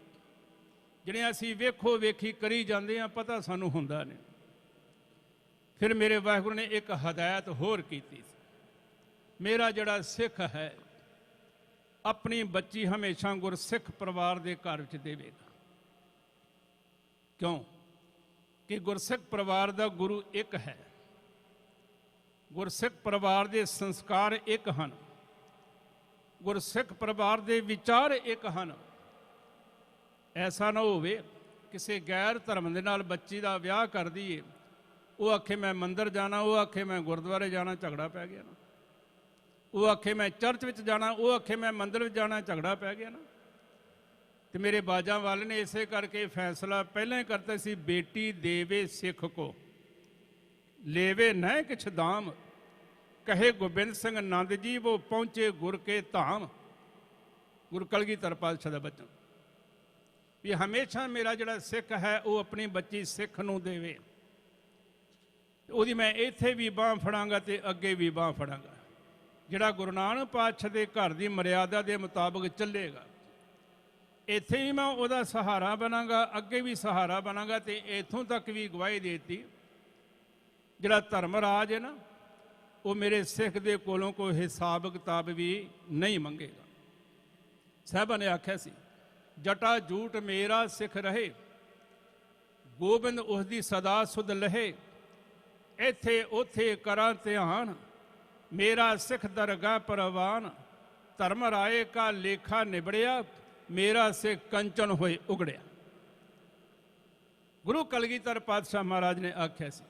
[SPEAKER 1] ਜਿਹੜੀਆਂ ਅਸੀਂ ਵੇਖੋ ਵੇਖੀ ਕਰੀ ਜਾਂਦੇ ਹਾਂ, ਪਤਾ ਸਾਨੂੰ ਹੁੰਦਾ ਨਹੀਂ। ਫਿਰ ਮੇਰੇ ਵਾਹਿਗੁਰੂ ਨੇ ਇੱਕ ਹਦਾਇਤ ਹੋਰ ਕੀਤੀ ਸੀ, ਮੇਰਾ ਜਿਹੜਾ ਸਿੱਖ ਹੈ ਆਪਣੀ ਬੱਚੀ ਹਮੇਸ਼ਾ ਗੁਰਸਿੱਖ ਪਰਿਵਾਰ ਦੇ ਘਰ ਵਿੱਚ ਦੇਵੇਗਾ। ਕਿਉਂ ਕਿ ਗੁਰਸਿੱਖ ਪਰਿਵਾਰ ਦਾ ਗੁਰੂ ਇੱਕ ਹੈ, ਗੁਰਸਿੱਖ ਪਰਿਵਾਰ ਦੇ ਸੰਸਕਾਰ ਇੱਕ ਹਨ, ਗੁਰਸਿੱਖ ਪਰਿਵਾਰ ਦੇ ਵਿਚਾਰ ਇੱਕ ਹਨ। ਐਸਾ ਨਾ ਹੋਵੇ ਕਿਸੇ ਗੈਰ ਧਰਮ ਦੇ ਨਾਲ ਬੱਚੀ ਦਾ ਵਿਆਹ ਕਰ ਦਈਏ, ਉਹ ਆਖੇ ਮੈਂ ਮੰਦਿਰ ਜਾਣਾ, ਉਹ ਆਖੇ ਮੈਂ ਗੁਰਦੁਆਰੇ ਜਾਣਾ, ਝਗੜਾ ਪੈ ਗਿਆ ਨਾ। ਉਹ ਆਖੇ ਮੈਂ ਚਰਚ ਵਿੱਚ ਜਾਣਾ, ਉਹ ਆਖੇ ਮੈਂ ਮੰਦਿਰ ਵਿੱਚ ਜਾਣਾ, ਝਗੜਾ ਪੈ ਗਿਆ ਨਾ। ਤੇ ਮੇਰੇ ਬਾਜਾਂ ਵਾਲੇ ਨੇ ਇਸੇ ਕਰਕੇ ਫੈਸਲਾ ਪਹਿਲਾਂ ਹੀ ਕਰਤਾ ਸੀ, ਬੇਟੀ ਦੇਵੇ ਸਿੱਖ ਕੋ लेवे न किछ दाम, कहे गोबिंद सिंह नंद जी वो पहुंचे गुर के धाम। गुरु कलगीधर पातशाह दा बचन भी हमेशा मेरा जिहड़ा सिख है वो अपनी बच्ची सिख नूं देवे, ਉਹਦੀ मैं इत्थे भी बांह फड़ांगा ते अगे भी बांह फड़ांगा। जिहड़ा गुरु नानक पातशाह दे घर दी मर्यादा दे मुताबिक चलेगा, इत्थे भी मैं ਉਹਦਾ सहारा बनांगा, अगे भी सहारा बनांगा। ते इत्थों तक भी गवाही देती, जिहड़ा धर्म राज है ना वो मेरे सिख दे कोलों कोई हिसाब किताब भी नहीं मंगेगा। साहिबा ने आख्या सी, जटा झूठ मेरा सिख रहे, गोबिंद उसदी सदा सुध लहे। इत्थे उथे करा ध्यान, मेरा सिख दरगाह परवान। धर्म राय का लेखा निबड़िया, मेरा सिख कंचन होए उगड़िया। गुरु कलगीधर पातशाह महाराज ने आख्या सी,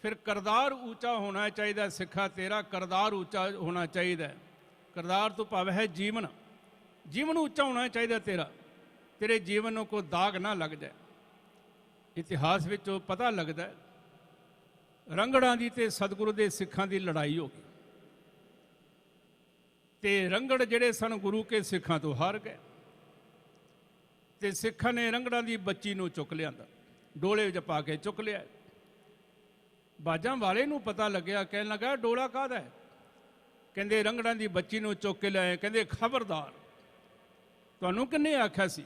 [SPEAKER 1] फिर करदार ऊंचा होना चाहिए, सिखा तेरा करदार ऊंचा होना चाहिए। करदार तो भाव है जीवन, जीवन ऊंचा होना चाहिए तेरा, तेरे जीवन को दाग ना लग जाए। इतिहास में पता लगता है रंगड़ा की ते सतगुरु के सिखां की लड़ाई हो गई, ते रंगड़ जिहड़े सन गुरु के सिखां तो हार गए, ते सिखां ने रंगड़ा की बच्ची नूं चुक लिया, डोले विच पा के चुक लिया। बाजां वाले नूं पता लग्या, कहन लगा डोला काहदा है? कहंदे रंगड़ा की बच्ची नूं चुक के लिआए। कहंदे खबरदार, तुहानूं किन्ने आख्या सी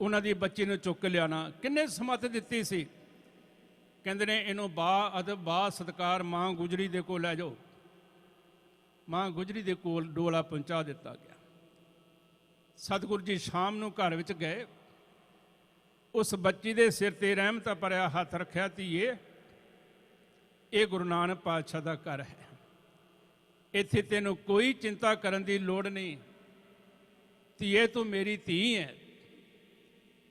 [SPEAKER 1] उन्हां दी बच्ची नूं चुक के लिआना? किन्ने समत दित्ती सी? कहंदे ने इहनूं बा अदब बा सत्कार मां गुजरी दे कोल लै जाओ। मां गुजरी दे कोल डोला पहुंचा दिता गया। सतगुरु जी शाम नूं घर विच गए, उस बच्ची दे सिर ते रहमत भरिया हथ रखिया, धीए ये गुरु नानक पातशाह दा घर है, इत्थे तैनूं कोई चिंता करन दी लोड़ नहीं। धीए तू मेरी धी है,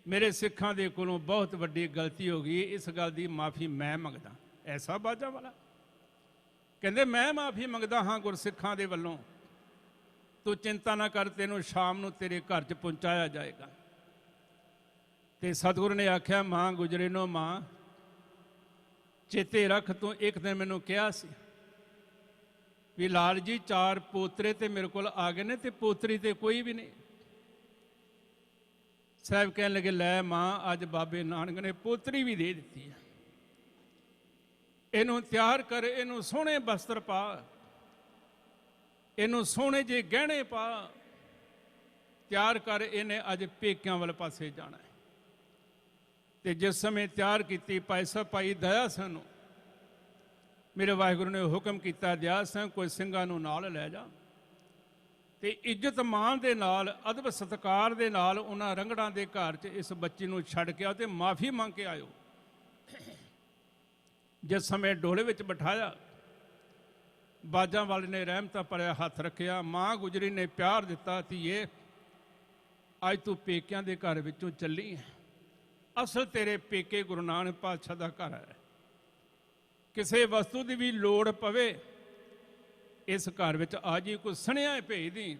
[SPEAKER 1] मेरे सिखां दे कोलों बहुत वड्डी गलती हो गई, इस गल दी माफ़ी मैं मंगदा। ऐसा बाजा वाला कहंदे मैं माफ़ी मंगदा हाँ गुरसिखां दे वल्लों, तू चिंता ना कर, तैनूं शाम नूं तेरे घर च पहुंचाया जाएगा। ते सतगुरु ने आख्या, मां गुजरे नो मां चेते रख, तू एक दिन मैनूं कहा सी भी लाल जी चार पोतरे ते मेरे कोल आ गए ने, ते पोतरी ते कोई भी नहीं। साहब कहने लगे, लै मां अज बाबे नानक ने पोतरी भी दे दी है, इनू तैयार कर, इनू सोहने बस्तर पा, इनू सोहने जे गहने पा, तैयार कर, इन्हें अज पेकियां वाले पासे जाना है। तो जिस समय तैयार की पैसा पाई दया सिंह मेरे वाहिगुरु ने हुक्म किया, दया सिंह कोई सिंघां नूं नाल लै जा, ते इज्जत मान दे नाल अदब सत्कार दे नाल उन्हां रंगड़ां दे घर च इस बच्ची नूं छड्ड के आओ ते माफ़ी मंग के आयो। जिस समय डोले विच बिठाया, बाजां वाले ने रहमत भरिया हथ रखिया, मां गुजरी ने प्यार दिता, धीए अज तू पेकियां दे घर विचों चली है, असल तेरे पेके गुरु नानक पातशाह दा घर है। किसी वस्तु की भी लोड़ पवे इस घर विच आ जी, कोई सनेहा भेज दी,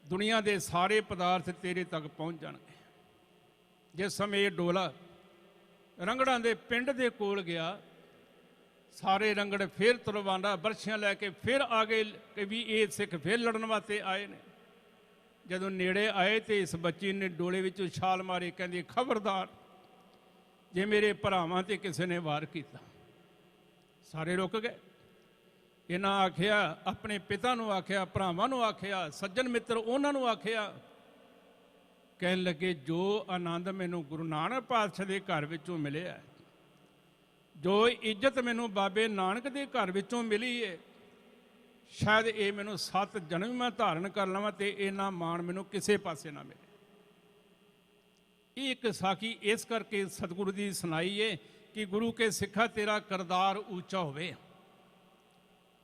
[SPEAKER 1] दुनिया के सारे पदार्थ तेरे तक पहुँच जाएंगे। जिस समय ये डोला ਰੰਗੜਾਂ ਦੇ ਪਿੰਡ ਦੇ ਕੋਲ ਗਿਆ। ਸਾਰੇ ਰੰਗੜ ਫਿਰ ਤਲਵਾਰਾਂ ਬਰਛੀਆਂ ਲੈ ਕੇ ਫਿਰ ਆ ਗਏ ਕਿ ਵੀ ਇਹ ਸਿੱਖ ਫਿਰ ਲੜਨ ਵਾਸਤੇ ਆਏ ਨੇ। ਜਦੋਂ ਨੇੜੇ ਆਏ ਤੇ ਇਸ ਬੱਚੀ ਨੇ ਡੋਲੇ ਵਿੱਚੋਂ ਛਾਲ ਮਾਰੀ, ਕਹਿੰਦੀ ਖਬਰਦਾਰ ਜੇ ਮੇਰੇ ਭਰਾਵਾਂ ਤੇ ਕਿਸੇ ਨੇ ਵਾਰ ਕੀਤਾ। ਸਾਰੇ ਰੁਕ ਗਏ। ਇਹਨਾਂ ਆਖਿਆ, ਆਪਣੇ ਪਿਤਾ ਨੂੰ ਆਖਿਆ, ਭਰਾਵਾਂ ਨੂੰ ਆਖਿਆ, ਸੱਜਣ ਮਿੱਤਰ ਉਹਨਾਂ ਨੂੰ ਆਖਿਆ। ਕਹਿਣ ਲੱਗੇ ਜੋ ਆਨੰਦ ਮੈਨੂੰ ਗੁਰੂ ਨਾਨਕ ਪਾਤਸ਼ਾਹ ਦੇ ਘਰ ਵਿੱਚੋਂ ਮਿਲਿਆ, ਜੋ ਇੱਜ਼ਤ ਮੈਨੂੰ ਬਾਬੇ ਨਾਨਕ ਦੇ ਘਰ ਵਿੱਚੋਂ ਮਿਲੀ ਹੈ, ਸ਼ਾਇਦ ਇਹ ਮੈਨੂੰ 7 ਜਨਮ ਮੈਂ ਧਾਰਨ ਕਰ ਲਵਾਂ ਤੇ ਇਹਨਾਂ ਮਾਣ ਮੈਨੂੰ ਕਿਸੇ ਪਾਸੇ ਨਾ ਮਿਲੇ। ਇਹ ਇੱਕ ਸਾਖੀ ਇਸ ਕਰਕੇ ਸਤਿਗੁਰੂ ਦੀ ਸੁਣਾਈ ਹੈ ਕਿ ਗੁਰੂ ਕੇ ਸਿੱਖਾ ਤੇਰਾ ਕਰਤਾਰ ਉੱਚਾ ਹੋਵੇ,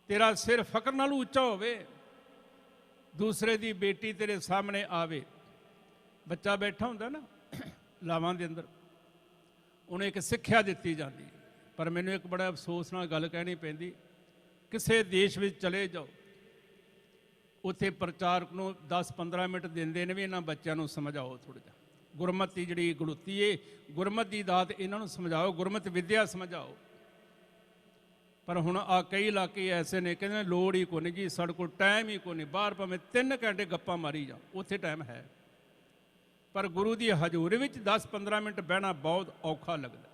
[SPEAKER 1] ਤੇਰਾ ਸਿਰ ਫਕਰ ਨਾਲ ਉੱਚਾ ਹੋਵੇ, ਦੂਸਰੇ ਦੀ ਬੇਟੀ ਤੇਰੇ ਸਾਹਮਣੇ ਆਵੇ। ਬੱਚਾ ਬੈਠਾ ਹੁੰਦਾ ਨਾ ਲਾਵਾਂ ਦੇ ਅੰਦਰ, ਉਹਨੂੰ ਇੱਕ ਸਿੱਖਿਆ ਦਿੱਤੀ ਜਾਂਦੀ। ਪਰ ਮੈਨੂੰ ਇੱਕ ਬੜਾ ਅਫਸੋਸ ਨਾਲ ਗੱਲ ਕਹਿਣੀ ਪੈਂਦੀ, ਕਿਸੇ ਦੇਸ਼ ਵਿੱਚ ਚਲੇ ਜਾਓ, ਉੱਥੇ ਪ੍ਰਚਾਰਕ ਨੂੰ 10-15 ਮਿੰਟ ਦਿੰਦੇ ਨੇ ਵੀ ਇਹਨਾਂ ਬੱਚਿਆਂ ਨੂੰ ਸਮਝਾਓ ਥੋੜ੍ਹਾ ਜਿਹਾ, ਗੁਰਮਤਿ ਜਿਹੜੀ ਗਲੁਤੀ ਏ, ਗੁਰਮਤਿ ਦੀ ਦਾਤ ਇਹਨਾਂ ਨੂੰ ਸਮਝਾਓ, ਗੁਰਮਤਿ ਵਿੱਦਿਆ ਸਮਝਾਓ। ਪਰ ਹੁਣ ਆ ਕਈ ਇਲਾਕੇ ਐਸੇ ਨੇ ਕਹਿੰਦੇ ਲੋੜ ਹੀ ਕੋਈ ਨਹੀਂ ਜੀ, ਸਾਡੇ ਕੋਲ ਟਾਈਮ ਹੀ ਕੋਈ ਨਹੀਂ, ਬਾਹਰ ਭਾਵੇਂ 3 ਘੰਟੇ ਗੱਪਾਂ ਮਾਰੀ ਜਾ, ਉੱਥੇ ਟਾਈਮ ਹੈ। ਪਰ ਗੁਰੂ ਦੀ ਹਜ਼ੂਰੀ ਵਿੱਚ 10-15 ਮਿੰਟ ਬਹਿਣਾ ਬਹੁਤ ਔਖਾ ਲੱਗਦਾ,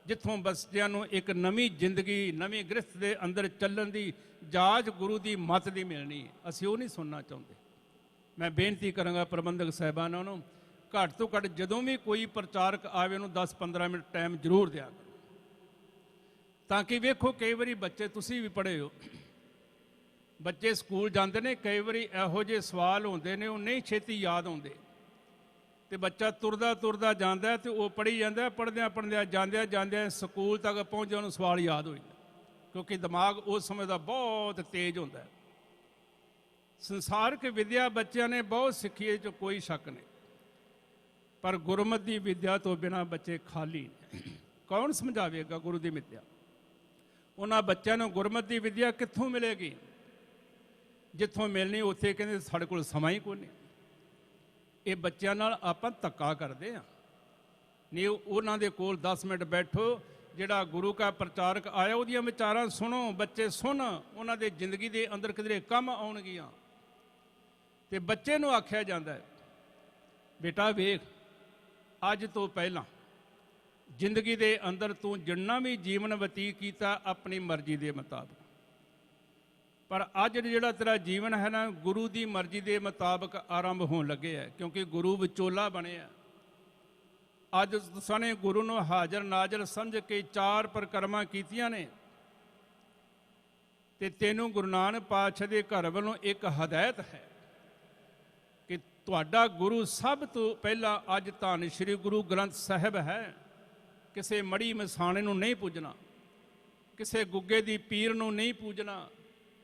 [SPEAKER 1] ਜਿੱਥੋਂ ਬੱਚਿਆਂ ਨੂੰ ਇੱਕ ਨਵੀਂ ਜ਼ਿੰਦਗੀ, ਨਵੀਂ ਗ੍ਰਸਤ ਦੇ ਅੰਦਰ ਚੱਲਣ ਦੀ ਜਾਚ ਗੁਰੂ ਦੀ ਮੱਤ ਦੀ ਮਿਲਣੀ ਹੈ। ਅਸੀਂ ਉਹ ਨਹੀਂ ਸੁਣਨਾ ਚਾਹੁੰਦੇ। ਮੈਂ ਬੇਨਤੀ ਕਰਾਂਗਾ ਪ੍ਰਬੰਧਕ ਸਾਹਿਬਾਨਾਂ ਨੂੰ, ਘੱਟ ਤੋਂ ਘੱਟ ਜਦੋਂ ਵੀ ਕੋਈ ਪ੍ਰਚਾਰਕ ਆਵੇ ਉਹਨੂੰ 10-15 ਮਿੰਟ ਟਾਈਮ ਜ਼ਰੂਰ ਦਿਆ ਕਰੋ, ਤਾਂ ਕਿ ਵੇਖੋ ਕਈ ਵਾਰੀ ਬੱਚੇ, ਤੁਸੀਂ ਵੀ ਪੜ੍ਹੇ ਹੋ, ਬੱਚੇ ਸਕੂਲ ਜਾਂਦੇ ਨੇ, ਕਈ ਵਾਰੀ ਇਹੋ ਜਿਹੇ ਸਵਾਲ ਹੁੰਦੇ ਨੇ ਉਹ ਨਹੀਂ ਛੇਤੀ ਯਾਦ ਆਉਂਦੇ, ਤੇ ਬੱਚਾ ਤੁਰਦਾ ਤੁਰਦਾ ਜਾਂਦਾ ਤੇ ਉਹ ਪੜ੍ਹੀ ਜਾਂਦਾ, ਪੜ੍ਹਦਿਆਂ ਜਾਂਦਿਆਂ ਸਕੂਲ ਤੱਕ ਪਹੁੰਚਿਆ ਉਹਨੂੰ ਸਵਾਲ ਯਾਦ ਹੋ ਜਾਂਦਾ, ਕਿਉਂਕਿ ਦਿਮਾਗ ਉਸ ਸਮੇਂ ਦਾ ਬਹੁਤ ਤੇਜ਼ ਹੁੰਦਾ। ਸੰਸਾਰਕ ਵਿਦਿਆ ਬੱਚਿਆਂ ਨੇ ਬਹੁਤ ਸਿੱਖੀ, ਇਹ 'ਚ ਕੋਈ ਸ਼ੱਕ ਨਹੀਂ, ਪਰ ਗੁਰਮਤਿ ਦੀ ਵਿਦਿਆ ਤੋਂ ਬਿਨਾਂ ਬੱਚੇ ਖਾਲੀ ਨੇ। ਕੌਣ ਸਮਝਾਵੇਗਾ ਗੁਰੂ ਦੀ ਵਿਦਿਆ? ਉਹਨਾਂ ਬੱਚਿਆਂ ਨੂੰ ਗੁਰਮਤਿ ਦੀ ਵਿਦਿਆ ਕਿੱਥੋਂ ਮਿਲੇਗੀ? ਜਿੱਥੋਂ ਮਿਲਣੀ ਉੱਥੇ ਕਹਿੰਦੇ ਸਾਡੇ ਕੋਲ ਸਮਾਂ ਹੀ ਕੋਈ ਨਹੀਂ। ਇਹ ਬੱਚਿਆਂ ਨਾਲ ਆਪਾਂ ਧੱਕਾ ਕਰਦੇ ਹਾਂ। ਨਹੀਂ, ਉਹਨਾਂ ਦੇ ਕੋਲ 10 ਮਿੰਟ ਬੈਠੋ, ਜਿਹੜਾ ਗੁਰੂ ਕਾ ਪ੍ਰਚਾਰਕ ਆਇਆ ਉਹਦੀਆਂ ਵਿਚਾਰਾਂ ਸੁਣੋ, ਬੱਚੇ ਸੁਣ, ਉਹਨਾਂ ਦੇ ਜ਼ਿੰਦਗੀ ਦੇ ਅੰਦਰ ਕਿਧਰੇ ਕੰਮ ਆਉਣਗੀਆਂ। ਤੇ ਬੱਚੇ ਨੂੰ ਆਖਿਆ ਜਾਂਦਾ ਹੈ, ਬੇਟਾ ਵੇਖ, ਅੱਜ ਤੋਂ ਪਹਿਲਾਂ ਜ਼ਿੰਦਗੀ ਦੇ ਅੰਦਰ ਤੂੰ ਜਿੰਨਾ ਵੀ ਜੀਵਨ ਬਤੀਤ ਕੀਤਾ ਆਪਣੀ ਮਰਜ਼ੀ ਦੇ ਮੁਤਾਬਕ, ਪਰ ਅੱਜ ਜਿਹੜਾ ਤੇਰਾ ਜੀਵਨ ਹੈ ਨਾ, ਗੁਰੂ ਦੀ ਮਰਜ਼ੀ ਦੇ ਮੁਤਾਬਕ ਆਰੰਭ ਹੋਣ ਲੱਗੇ ਹੈ, ਕਿਉਂਕਿ ਗੁਰੂ ਵਿਚੋਲਾ ਬਣਿਆ। ਅੱਜ ਤੁਸਾਂ ਨੇ ਗੁਰੂ ਨੂੰ ਹਾਜ਼ਰ ਨਾਜ਼ਰ ਸਮਝ ਕੇ 4 ਪਰਿਕਰਮਾ ਕੀਤੀਆਂ ਨੇ, ਤੇ ਤੈਨੂੰ ਗੁਰੂ ਨਾਨਕ ਪਾਤਸ਼ਾਹ ਦੇ ਘਰ ਵੱਲੋਂ ਇੱਕ ਹਦਾਇਤ ਹੈ ਕਿ ਤੁਹਾਡਾ ਗੁਰੂ ਸਭ ਤੋਂ ਪਹਿਲਾਂ ਅੱਜ ਧੰਨ ਸ਼੍ਰੀ ਗੁਰੂ ਗ੍ਰੰਥ ਸਾਹਿਬ ਹੈ। ਕਿਸੇ ਮੜੀ ਮਸਾਣੇ ਨੂੰ ਨਹੀਂ ਪੂਜਣਾ, ਕਿਸੇ ਗੁੱਗੇ ਦੀ ਪੀਰ ਨੂੰ ਨਹੀਂ ਪੂਜਣਾ,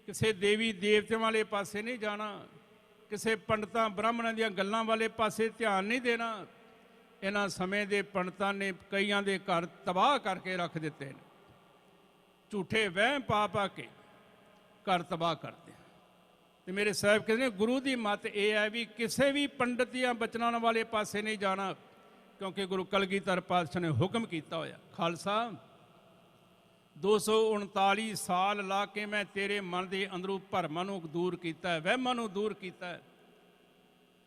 [SPEAKER 1] ਕਿਸੇ ਦੇਵੀ ਦੇਵਤਿਆਂ ਵਾਲੇ ਪਾਸੇ ਨਹੀਂ ਜਾਣਾ, ਕਿਸੇ ਪੰਡਤਾਂ ਬ੍ਰਾਹਮਣਾਂ ਦੀਆਂ ਗੱਲਾਂ ਵਾਲੇ ਪਾਸੇ ਧਿਆਨ ਨਹੀਂ ਦੇਣਾ। ਇਹਨਾਂ ਸਮੇਂ ਦੇ ਪੰਡਤਾਂ ਨੇ ਕਈਆਂ ਦੇ ਘਰ ਤਬਾਹ ਕਰਕੇ ਰੱਖ ਦਿੱਤੇ ਨੇ, ਝੂਠੇ ਵਹਿਮ ਪਾ ਪਾ ਕੇ ਘਰ ਤਬਾਹ ਕਰਦੇ। ਤੇ ਮੇਰੇ ਸਾਹਿਬ ਕਹਿੰਦੇ ਨੇ ਗੁਰੂ ਦੀ ਮੱਤ ਇਹ ਹੈ ਵੀ ਕਿਸੇ ਵੀ ਪੰਡਤ ਦੀਆਂ ਬਚਨਾਂ ਵਾਲੇ ਪਾਸੇ ਨਹੀਂ ਜਾਣਾ, ਕਿਉਂਕਿ ਗੁਰੂ ਕਲਗੀਧਰ ਪਾਤਸ਼ਾਹ ਨੇ ਹੁਕਮ ਕੀਤਾ ਹੋਇਆ, ਖਾਲਸਾ 239 ਸਾਲ ਲਾ ਕੇ ਮੈਂ ਤੇਰੇ ਮਨ ਦੇ ਅੰਦਰੋਂ ਭਰਮਾਂ ਨੂੰ ਦੂਰ ਕੀਤਾ ਹੈ, ਵਹਿਮਾਂ ਨੂੰ ਦੂਰ ਕੀਤਾ ਹੈ,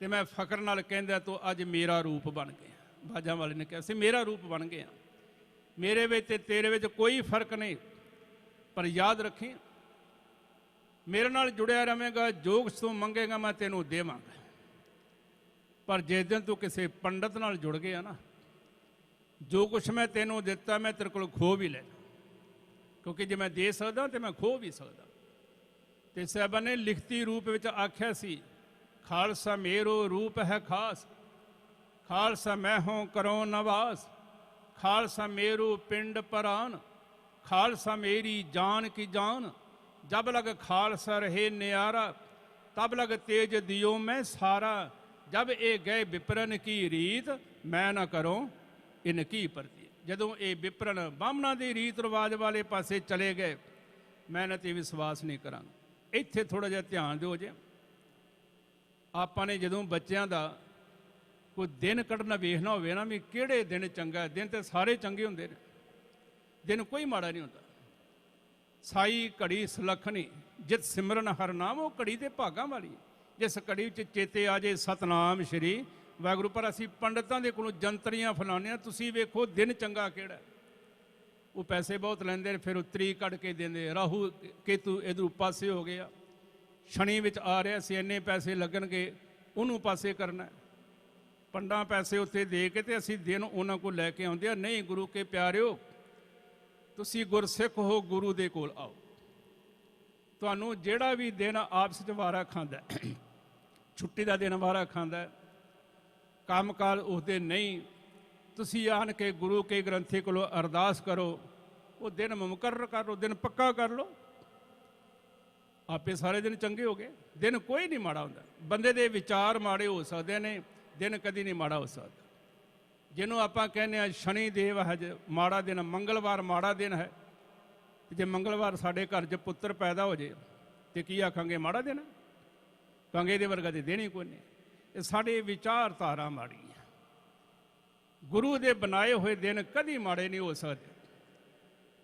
[SPEAKER 1] ਤੇ ਮੈਂ ਫਖਰ ਨਾਲ ਕਹਿੰਦਾ ਤੂੰ ਅੱਜ ਮੇਰਾ ਰੂਪ ਬਣ ਗਿਆ। ਬਾਜਾਂ ਵਾਲੇ ਨੇ ਕਿਹਾ ਸੀ ਮੇਰਾ ਰੂਪ ਬਣ ਗਿਆ, ਮੇਰੇ ਵਿੱਚ ਤੇ ਤੇਰੇ ਵਿੱਚ ਕੋਈ ਫਰਕ ਨਹੀਂ, ਪਰ ਯਾਦ ਰੱਖੀ ਮੇਰੇ ਨਾਲ ਜੁੜਿਆ ਰਵੇਂਗਾ, ਜੋ ਕੁਛ ਤੂੰ ਮੰਗੇਗਾ ਮੈਂ ਤੈਨੂੰ ਦੇਵਾਂਗਾ। ਪਰ ਜਿਸ ਦਿਨ ਤੂੰ ਕਿਸੇ ਪੰਡਤ ਨਾਲ ਜੁੜ ਗਿਆ ਨਾ, ਜੋ ਕੁਛ ਮੈਂ ਤੈਨੂੰ ਦਿੱਤਾ ਮੈਂ ਤੇਰੇ ਕੋਲ ਖੋਹ ਵੀ ਲੈਣਾ, ਕਿਉਂਕਿ ਜੇ ਮੈਂ ਦੇ ਸਕਦਾ ਤੇ ਮੈਂ ਖੋਹ ਵੀ ਸਕਦਾ। ਤੇ ਸਾਹਿਬਾਂ ਨੇ ਲਿਖਤੀ ਰੂਪ ਵਿੱਚ ਆਖਿਆ ਸੀ, ਖਾਲਸਾ ਮੇਰੋ ਰੂਪ ਹੈ ਖਾਸ, ਖਾਲਸਾ ਮੈਂ ਹੋਂ ਕਰੋ ਨਵਾਸ, ਖਾਲਸਾ ਮੇਰੋ ਪਿੰਡ ਪਰਾਨ, ਖਾਲਸਾ ਮੇਰੀ ਜਾਨ ਕੀ ਜਾਨ, जब लग खालसा रहे न्यारा तब लग तेज दियो मैं सारा, जब ये गए विपरन की रीत मैं ना करो इनकी प्रति। जदों ये विपरन बामना की रीत रिवाज वाले पासे चले गए, मैं ना ते विश्वास नहीं करांगा। इत्थे थोड़ा जिहा ध्यान दिओ जे, आपां ने जदों बच्चों का ਕੋਈ ਦਿਨ ਕੱਢਣਾ ਵੇਖਣਾ ਹੋਵੇ ਨਾ ਵੀ ਕਿਹੜੇ ਦਿਨ ਚੰਗਾ। ਦਿਨ ਤੇ ਸਾਰੇ ਚੰਗੇ ਹੁੰਦੇ ਨੇ, ਦਿਨ ਕੋਈ ਮਾੜਾ ਨਹੀਂ ਹੁੰਦਾ। ਸਾਈ ਘੜੀ ਸੁਲੱਖਣੀ ਜਿਤ ਸਿਮਰਨ ਹਰ ਨਾਮ, ਉਹ ਘੜੀ ਤੇ ਭਾਗਾਂ ਵਾਲੀ ਜਿਸ ਘੜੀ ਵਿੱਚ ਚੇਤੇ ਆ ਜੇ ਸਤਨਾਮ ਸ਼੍ਰੀ ਵਾਹਿਗੁਰੂ। ਪਰ ਅਸੀਂ ਪੰਡਤਾਂ ਦੇ ਕੋਲੋਂ ਜੰਤਰੀਆਂ ਫਲਾਉਂਦੇ ਹਾਂ। ਤੁਸੀਂ ਵੇਖੋ ਦਿਨ ਚੰਗਾ ਕਿਹੜਾ। ਉਹ ਪੈਸੇ ਬਹੁਤ ਲੈਂਦੇ ਨੇ, ਫਿਰ ਉਹ ਤਰੀਕ ਕੱਢ ਕੇ ਦਿੰਦੇ। ਰਾਹੂ ਕੇਤੂ ਇੱਧਰ ਪਾਸੇ ਹੋ ਗਿਆ, ਸ਼ਨੀ ਵਿੱਚ ਆ ਰਿਹਾ ਸੀ, ਇੰਨੇ ਪੈਸੇ ਲੱਗਣਗੇ, ਉਹਨੂੰ ਪਾਸੇ ਕਰਨਾ। ਪੰਡਾਂ ਪੈਸੇ ਉੱਥੇ ਦੇ ਕੇ ਤੇ ਅਸੀਂ ਦਿਨ ਉਹਨਾਂ ਕੋਲ ਲੈ ਕੇ ਆਉਂਦੇ ਆ। ਨਹੀਂ ਗੁਰੂ ਕੇ ਪਿਆਰਿਓ, ਤੁਸੀਂ ਗੁਰਸਿੱਖ ਹੋ, ਗੁਰੂ ਦੇ ਕੋਲ ਆਓ। ਤੁਹਾਨੂੰ ਜਿਹੜਾ ਵੀ ਦਿਨ ਆਪਸ 'ਚ ਵਾਰਾ ਖਾਂਦਾ, ਛੁੱਟੀ ਦਾ ਦਿਨ ਵਾਰਾ ਖਾਂਦਾ, ਕੰਮਕਾਰ ਉਸਦੇ ਨਹੀਂ, ਤੁਸੀਂ ਆਣ ਕੇ ਗੁਰੂ ਕੇ ਗ੍ਰੰਥੀ ਕੋਲੋਂ ਅਰਦਾਸ ਕਰੋ, ਉਹ ਦਿਨ ਮੁਕਰਰ ਕਰ ਲਓ, ਦਿਨ ਪੱਕਾ ਕਰ ਲਓ, ਆਪੇ ਸਾਰੇ ਦਿਨ ਚੰਗੇ ਹੋ ਗਏ। ਦਿਨ ਕੋਈ ਨਹੀਂ ਮਾੜਾ ਹੁੰਦਾ। ਬੰਦੇ ਦੇ ਵਿਚਾਰ ਮਾੜੇ ਹੋ ਸਕਦੇ ਨੇ, ਦਿਨ ਕਦੀ ਨਹੀਂ ਮਾੜਾ ਹੋ ਸਕਦਾ। ਜਿਹਨੂੰ ਆਪਾਂ ਕਹਿੰਦੇ ਆ ਸ਼ਨੀ ਦੇਵ ਹੈ, ਮਾੜਾ ਦਿਨ, ਮੰਗਲਵਾਰ ਮਾੜਾ ਦਿਨ ਹੈ। ਜੇ ਮੰਗਲਵਾਰ ਸਾਡੇ ਘਰ 'ਚ ਪੁੱਤਰ ਪੈਦਾ ਹੋ ਜੇ ਤੇ ਕੀ ਆਖਾਂਗੇ? ਮਾੜਾ ਦਿਨ। ਕਹਾਂਗੇ ਇਹਦੇ ਵਰਗਾ ਤੇ ਦਿਨ ਹੀ ਕੋਈ ਨਹੀਂ। ਇਹ ਸਾਡੇ ਵਿਚਾਰਧਾਰਾ ਮਾੜੀ ਹੈ। ਗੁਰੂ ਦੇ ਬਣਾਏ ਹੋਏ ਦਿਨ ਕਦੀ ਮਾੜੇ ਨਹੀਂ ਹੋ ਸਕਦੇ।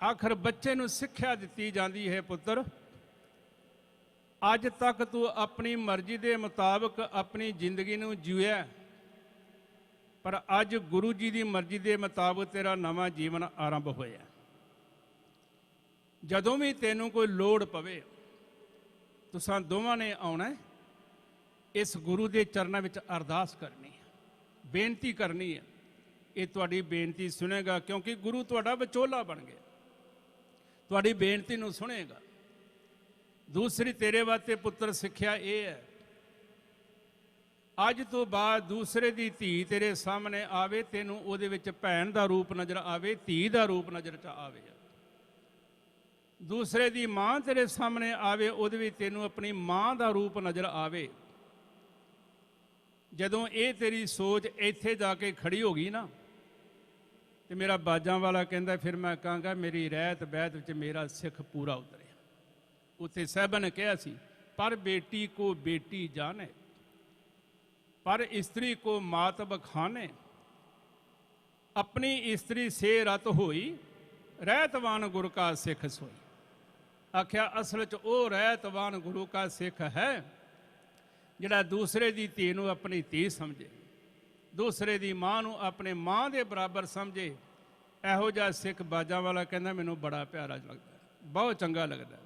[SPEAKER 1] ਆਖਰ ਬੱਚੇ ਨੂੰ ਸਿੱਖਿਆ ਦਿੱਤੀ ਜਾਂਦੀ ਹੈ, ਪੁੱਤਰ ਅੱਜ ਤੱਕ ਤੂੰ ਆਪਣੀ ਮਰਜ਼ੀ ਦੇ ਮੁਤਾਬਕ ਆਪਣੀ ਜ਼ਿੰਦਗੀ ਨੂੰ ਜੀਇਆ, ਪਰ ਅੱਜ ਗੁਰੂ ਜੀ ਦੀ ਮਰਜ਼ੀ ਦੇ ਮੁਤਾਬਕ ਤੇਰਾ ਨਵਾਂ ਜੀਵਨ ਆਰੰਭ ਹੋਇਆ। ਜਦੋਂ ਵੀ ਤੈਨੂੰ ਕੋਈ ਲੋੜ ਪਵੇ, ਤੁਸਾਂ ਦੋਵਾਂ ਨੇ ਆਉਣਾ, ਇਸ ਗੁਰੂ ਦੇ ਚਰਨਾਂ ਵਿੱਚ ਅਰਦਾਸ ਕਰਨੀ ਹੈ, ਬੇਨਤੀ ਕਰਨੀ ਹੈ। ਇਹ ਤੁਹਾਡੀ ਬੇਨਤੀ ਸੁਣੇਗਾ, ਕਿਉਂਕਿ ਗੁਰੂ ਤੁਹਾਡਾ ਵਿਚੋਲਾ ਬਣ ਗਿਆ, ਤੁਹਾਡੀ ਬੇਨਤੀ ਨੂੰ ਸੁਣੇਗਾ। ਦੂਸਰੀ ਤੇਰੇ ਵਾਸਤੇ ਪੁੱਤਰ ਸਿੱਖਿਆ ਇਹ ਹੈ, ਅੱਜ ਤੋਂ ਬਾਅਦ ਦੂਸਰੇ ਦੀ ਧੀ ਤੇਰੇ ਸਾਹਮਣੇ ਆਵੇ, ਤੈਨੂੰ ਉਹਦੇ ਵਿੱਚ ਭੈਣ ਦਾ ਰੂਪ ਨਜ਼ਰ ਆਵੇ, ਧੀ ਦਾ ਰੂਪ ਨਜ਼ਰ 'ਚ ਆਵੇ। ਦੂਸਰੇ ਦੀ ਮਾਂ ਤੇਰੇ ਸਾਹਮਣੇ ਆਵੇ, ਉਹਦੇ ਵਿੱਚ ਤੈਨੂੰ ਆਪਣੀ ਮਾਂ ਦਾ ਰੂਪ ਨਜ਼ਰ ਆਵੇ। ਜਦੋਂ ਇਹ ਤੇਰੀ ਸੋਚ ਇੱਥੇ ਜਾ ਕੇ ਖੜੀ ਹੋ ਗਈ ਨਾ, ਤੇ ਮੇਰਾ ਬਾਜਾਂ ਵਾਲਾ ਕਹਿੰਦਾ ਫਿਰ ਮੈਂ ਕਹਾਂਗਾ ਮੇਰੀ ਰਹਿਤ ਬਹਿਤ ਵਿੱਚ ਮੇਰਾ ਸਿੱਖ ਪੂਰਾ ਉਤਰਿਆ। ਉੱਥੇ ਸਾਹਿਬਾਂ ਨੇ ਕਿਹਾ ਸੀ, ਪਰ ਬੇਟੀ ਕੋ ਬੇਟੀ ਜਾਣੇ, पर स्त्री को मात बखाने, अपनी स्त्री से रत होई, रहतवान गुरु का सिख सोई। आख्या असल च वो रहतवान गुरु का सिख है जिहड़ा दूसरे दी धी नूं अपनी धी समझे, दूसरे दी मां नूं अपने मां दे बराबर समझे। इहो जिहा सिख बाजा वाला कहंदा मैनूं बड़ा प्यारा लगदा, बहुत चंगा लगदा।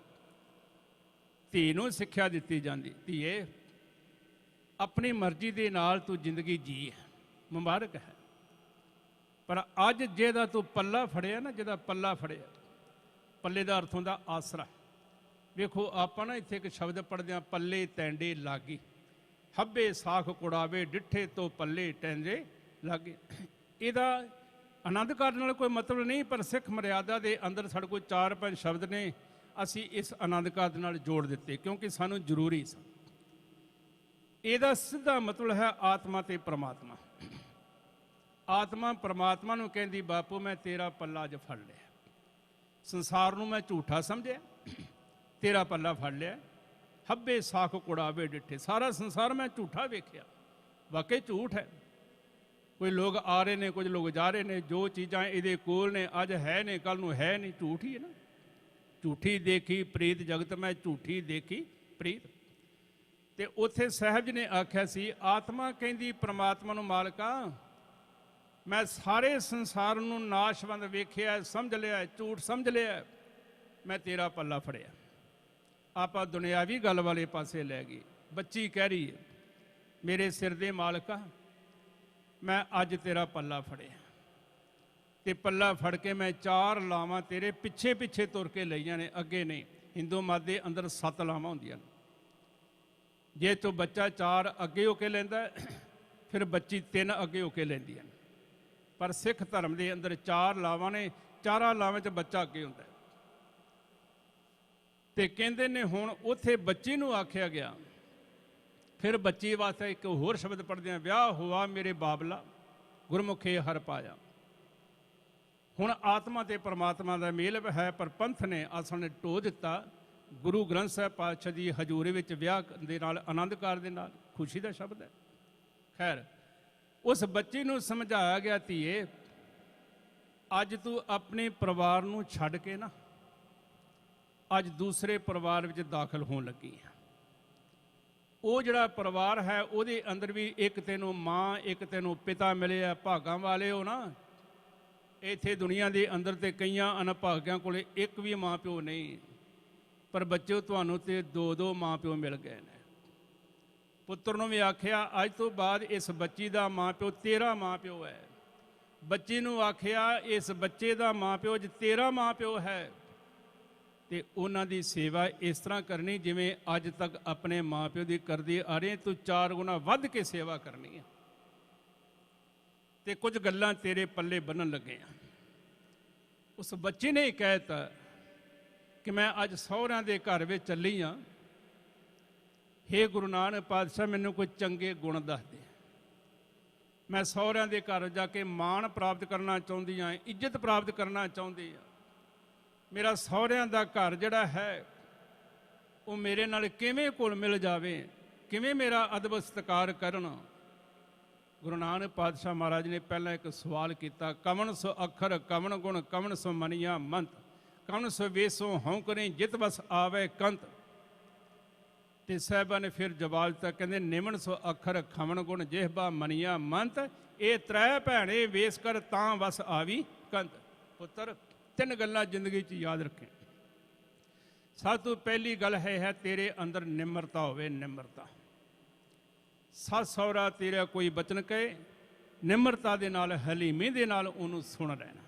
[SPEAKER 1] धी नूं सिक्ख्या दित्ती जांदी, धीए अपनी मर्जी के नाल तू जिंदगी जी है, मुबारक है। पर अज जेदा तू पल्ला फड़िया ना, जेदा पल्ला फड़िया, पल्ले का अर्थ होंदा आसरा। वेखो आप ना इत्थे एक शब्द पढ़दे हां, पल्ले तैंडे लागी, हब्बे साख कुड़ावे, डिठे तो पल्ले टैंजे लागे। इहदा आनंद करने नाल कोई मतलब नहीं, पर सिख मर्यादा के अंदर साडे कोल 4-5 शब्द ने असी इस आनंद कारज नाल जोड़ दिते, क्योंकि सानू जरूरी सी। ਇਹਦਾ ਸਿੱਧਾ ਮਤਲਬ ਹੈ ਆਤਮਾ ਤੇ ਪਰਮਾਤਮਾ। ਆਤਮਾ ਪਰਮਾਤਮਾ ਨੂੰ ਕਹਿੰਦੀ ਬਾਪੂ ਮੈਂ ਤੇਰਾ ਪੱਲਾ ਅੱਜ ਫੜ ਲਿਆ, ਸੰਸਾਰ ਨੂੰ ਮੈਂ ਝੂਠਾ ਸਮਝਿਆ, ਤੇਰਾ ਪੱਲਾ ਫੜ ਲਿਆ। ਹੱਬੇ ਸਾਖ ਕੁੜਾਵੇ ਡਿੱਠੇ, ਸਾਰਾ ਸੰਸਾਰ ਮੈਂ ਝੂਠਾ ਵੇਖਿਆ, ਵਾਕਈ ਝੂਠ ਹੈ। ਕੋਈ ਲੋਕ ਆ ਰਹੇ ਨੇ, ਕੁਝ ਲੋਕ ਜਾ ਰਹੇ ਨੇ, ਜੋ ਚੀਜ਼ਾਂ ਇਹਦੇ ਕੋਲ ਨੇ ਅੱਜ ਹੈ ਨੇ, ਕੱਲ ਨੂੰ ਹੈ ਨਹੀਂ, ਝੂਠ ਹੀ ਹੈ ਨਾ। ਝੂਠੀ ਦੇਖੀ ਪ੍ਰੀਤ ਜਗਤ ਮੈਂ, ਝੂਠੀ ਦੇਖੀ ਪ੍ਰੀਤ। ਤੇ ਉੱਥੇ ਸਾਹਿਬ ਜੀ ਨੇ ਆਖਿਆ ਸੀ, ਆਤਮਾ ਕਹਿੰਦੀ ਪ੍ਰਮਾਤਮਾ ਨੂੰ, ਮਾਲਕਾ ਮੈਂ ਸਾਰੇ ਸੰਸਾਰ ਨੂੰ ਨਾਸ਼ਵੰਦ ਵੇਖਿਆ, ਸਮਝ ਲਿਆ, ਝੂਠ ਸਮਝ ਲਿਆ, ਮੈਂ ਤੇਰਾ ਪੱਲਾ ਫੜਿਆ। ਆਪਾਂ ਦੁਨਿਆਵੀ ਗੱਲ ਵਾਲੇ ਪਾਸੇ ਲੈ ਗਏ। ਬੱਚੀ ਕਹਿ ਰਹੀ ਹੈ, ਮੇਰੇ ਸਿਰ ਦੇ ਮਾਲਕਾ ਮੈਂ ਅੱਜ ਤੇਰਾ ਪੱਲਾ ਫੜਿਆ, ਤੇ ਪੱਲਾ ਫੜ ਕੇ ਮੈਂ 4 ਲਾਵਾਂ ਤੇਰੇ ਪਿੱਛੇ ਪਿੱਛੇ ਤੁਰ ਕੇ ਲਈਆਂ ਨੇ, ਅੱਗੇ ਨਹੀਂ। ਹਿੰਦੂ ਮਤ ਦੇ ਅੰਦਰ 7 ਲਾਵਾਂ ਹੁੰਦੀਆਂ ਨੇ। ਜੇ ਤੋਂ ਬੱਚਾ 4 ਅੱਗੇ ਹੋ ਕੇ ਲੈਂਦਾ, ਫਿਰ ਬੱਚੀ 3 ਅੱਗੇ ਹੋ ਕੇ ਲੈਂਦੀਆਂ ਨੇ। ਪਰ ਸਿੱਖ ਧਰਮ ਦੇ ਅੰਦਰ 4 ਲਾਵਾਂ ਨੇ, 4 ਲਾਵਾਂ 'ਚ ਬੱਚਾ ਅੱਗੇ ਹੁੰਦਾ। ਤੇ ਕਹਿੰਦੇ ਨੇ ਹੁਣ ਉੱਥੇ ਬੱਚੀ ਨੂੰ ਆਖਿਆ ਗਿਆ। ਫਿਰ ਬੱਚੀ ਵਾਸਤੇ ਇੱਕ ਹੋਰ ਸ਼ਬਦ ਪੜ੍ਹਦੇ ਆ, ਵਿਆਹ ਹੋਆ ਮੇਰੇ ਬਾਬਲਾ ਗੁਰਮੁਖੇ ਹਰ ਪਾਇਆ। ਹੁਣ ਆਤਮਾ ਤੇ ਪਰਮਾਤਮਾ ਦਾ ਮੇਲ ਹੈ, ਪਰ ਪੰਥ ਨੇ ਆਸਣ ਢੋ ਦਿੱਤਾ। ਗੁਰੂ ਗ੍ਰੰਥ ਸਾਹਿਬ ਪਾਤਸ਼ਾਹ ਦੀ ਹਜ਼ੂਰੀ ਵਿੱਚ ਵਿਆਹ ਦੇ ਨਾਲ, ਆਨੰਦ ਕਾਰ ਦੇ ਨਾਲ, ਖੁਸ਼ੀ ਦਾ ਸ਼ਬਦ ਹੈ। ਖੈਰ उस बच्ची ਨੂੰ ਸਮਝਾਇਆ ਗਿਆ ਧੀਏ ਅੱਜ ਤੂੰ ਆਪਣੇ ਪਰਿਵਾਰ ਨੂੰ ਛੱਡ ਕੇ ਨਾ ਅੱਜ ਦੂਸਰੇ ਪਰਿਵਾਰ ਵਿੱਚ ਦਾਖਲ ਹੋਣ ਲੱਗੀ ਹੈ। ਉਹ ਜਿਹੜਾ ਪਰਿਵਾਰ ਹੈ ਉਹਦੇ ਅੰਦਰ ਵੀ ਇੱਕ ਤੈਨੂੰ ਮਾਂ ਇੱਕ ਤੈਨੂੰ ਪਿਤਾ ਮਿਲਿਆ। ਭਾਗਾਂ ਵਾਲੇ ਹੋ ਨਾ, ਇੱਥੇ ਦੁਨੀਆ ਦੇ ਅੰਦਰ ਤੇ ਕਈਆਂ ਅਨਭਾਗਿਆਂ ਕੋਲੇ ਇੱਕ ਵੀ ਮਾਂ ਪਿਓ ਨਹੀਂ, ਪਰ ਬੱਚਿਓ ਤੁਹਾਨੂੰ ਤੇ ਦੋ ਦੋ ਮਾਂ ਪਿਓ ਮਿਲ ਗਏ ਨੇ। ਪੁੱਤਰ ਨੂੰ ਵੀ ਆਖਿਆ ਅੱਜ ਤੋਂ ਬਾਅਦ ਇਸ ਬੱਚੀ ਦਾ ਮਾਂ ਪਿਓ ਤੇਰਾ ਮਾਂ ਪਿਓ ਹੈ। ਬੱਚੀ ਨੂੰ ਆਖਿਆ ਇਸ ਬੱਚੇ ਦਾ ਮਾਂ ਪਿਓ ਜੇ ਤੇਰਾ ਮਾਂ ਪਿਓ ਹੈ ਤੇ ਉਹਨਾਂ ਦੀ ਸੇਵਾ ਇਸ ਤਰ੍ਹਾਂ ਕਰਨੀ ਜਿਵੇਂ ਅੱਜ ਤੱਕ ਆਪਣੇ ਮਾਂ ਪਿਓ ਦੀ ਕਰਦੇ ਆ ਰਹੇ, ਤੂੰ 4 ਗੁਣਾ ਵੱਧ ਕੇ ਸੇਵਾ ਕਰਨੀ ਹੈ। ਤੇ ਕੁਝ ਗੱਲਾਂ ਤੇਰੇ ਪੱਲੇ ਬੰਨਣ ਲੱਗੇ ਆ। ਉਸ ਬੱਚੇ ਨੇ ਕਹਿ ਦਿੱਤਾ ਕਿ ਮੈਂ ਅੱਜ ਸਹੁਰਿਆਂ ਦੇ ਘਰ ਵਿੱਚ ਚੱਲੀ ਹਾਂ, ਹੇ ਗੁਰੂ ਨਾਨਕ ਪਾਤਸ਼ਾਹ ਮੈਨੂੰ ਕੋਈ ਚੰਗੇ ਗੁਣ ਦੱਸ ਦੇ। ਮੈਂ ਸਹੁਰਿਆਂ ਦੇ ਘਰ ਜਾ ਕੇ ਮਾਣ ਪ੍ਰਾਪਤ ਕਰਨਾ ਚਾਹੁੰਦੀ ਹਾਂ, ਇੱਜ਼ਤ ਪ੍ਰਾਪਤ ਕਰਨਾ ਚਾਹੁੰਦੀ ਹਾਂ। ਮੇਰਾ ਸਹੁਰਿਆਂ ਦਾ ਘਰ ਜਿਹੜਾ ਹੈ ਉਹ ਮੇਰੇ ਨਾਲ ਕਿਵੇਂ ਘੁਲ ਮਿਲ ਜਾਵੇ, ਕਿਵੇਂ ਮੇਰਾ ਅਦਬ ਸਤਿਕਾਰ ਕਰਨ। ਗੁਰੂ ਨਾਨਕ ਪਾਤਸ਼ਾਹ ਮਹਾਰਾਜ ਨੇ ਪਹਿਲਾਂ ਇੱਕ ਸਵਾਲ ਕੀਤਾ, ਕਵਣ ਸੋ ਅੱਖਰ ਕਵਣ ਗੁਣ ਕਵਣ ਸੋ ਮਨੀਆ ਮੰਤ, ਕਵਣ ਸੋ ਵੇਸੋ ਹਉ ਕਰੇ ਜਿਤ ਬਸ ਆਵੇ ਕੰਤ। ਤੇ ਸਾਹਿਬਾਂ ਨੇ ਫਿਰ ਜਵਾਬ ਦਿੱਤਾ, ਕਹਿੰਦੇ ਨਿਮਨ ਸੋ ਅੱਖਰ ਖਵਣ ਗੁਣ ਜਿਹਬਾ ਮਨੀਆ ਮੰਤ, ਇਹ ਤ੍ਰੈ ਭੈਣੇ ਵੇਸ ਕਰ ਤਾਂ ਬਸ ਆਵੀ ਕੰਤ। ਪੁੱਤਰ 3 ਗੱਲਾਂ ਜ਼ਿੰਦਗੀ 'ਚ ਯਾਦ ਰੱਖੇ। ਸਭ ਤੋਂ ਪਹਿਲੀ ਗੱਲ ਹੈ ਤੇਰੇ ਅੰਦਰ ਨਿਮਰਤਾ ਹੋਵੇ। ਨਿਮਰਤਾ, ਸੱਸ ਸਹੁਰਾ ਤੇਰਾ ਕੋਈ ਬਚਨ ਕਹੇ, ਨਿਮਰਤਾ ਦੇ ਨਾਲ ਹਲੀਮੀ ਦੇ ਨਾਲ ਉਹਨੂੰ ਸੁਣ ਲੈਣਾ।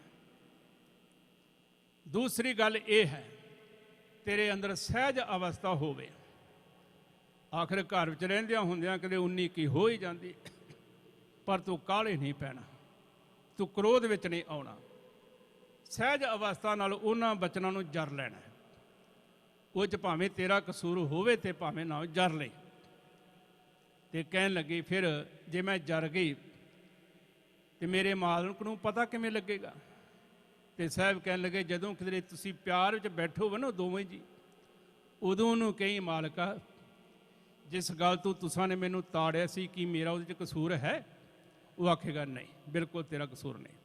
[SPEAKER 1] ਦੂਸਰੀ ਗੱਲ ਇਹ ਹੈ ਤੇਰੇ ਅੰਦਰ ਸਹਿਜ ਅਵਸਥਾ ਹੋਵੇ। ਆਖਰ ਘਰ ਵਿੱਚ ਰਹਿੰਦਿਆਂ ਹੁੰਦਿਆਂ ਕਦੇ 19 ਕੀ ਹੋ ਹੀ ਜਾਂਦੀ, ਪਰ ਤੂੰ ਕਾਹਲੇ ਨਹੀਂ ਪੈਣਾ, ਤੂੰ ਕ੍ਰੋਧ ਵਿੱਚ ਨਹੀਂ ਆਉਣਾ। ਸਹਿਜ ਅਵਸਥਾ ਨਾਲ ਉਹਨਾਂ ਬਚਨਾਂ ਨੂੰ ਜਰ ਲੈਣਾ। ਉਹ 'ਚ ਭਾਵੇਂ ਤੇਰਾ ਕਸੂਰ ਹੋਵੇ ਤੇ ਭਾਵੇਂ ਨਾ ਜਰ ਲੈ। ਤੇ ਕਹਿਣ ਲੱਗੀ ਫਿਰ ਜੇ ਮੈਂ ਜਰ ਗਈ ਤੇ ਮੇਰੇ ਮਾਲਕ ਨੂੰ ਪਤਾ ਕਿਵੇਂ ਲੱਗੇਗਾ। ਤੇ ਸਾਹਿਬ ਕਹਿਣ ਲੱਗੇ ਜਦੋਂ ਕਿਤੇ ਤੁਸੀਂ ਪਿਆਰ ਵਿੱਚ ਬੈਠੋ ਹੋ ਨਾ ਦੋਵੇਂ ਜੀ, ਉਦੋਂ ਉਹਨੂੰ ਕਹੀ ਮਾਲਕਾ ਜਿਸ ਗੱਲ ਤੋਂ ਤੁਸਾਂ ਨੇ ਮੈਨੂੰ ਤਾੜਿਆ ਸੀ ਕਿ ਮੇਰਾ ਉਹਦੇ 'ਚ ਕਸੂਰ ਹੈ, ਉਹ ਆਖੇਗਾ ਨਹੀਂ ਬਿਲਕੁਲ ਤੇਰਾ ਕਸੂਰ ਨਹੀਂ।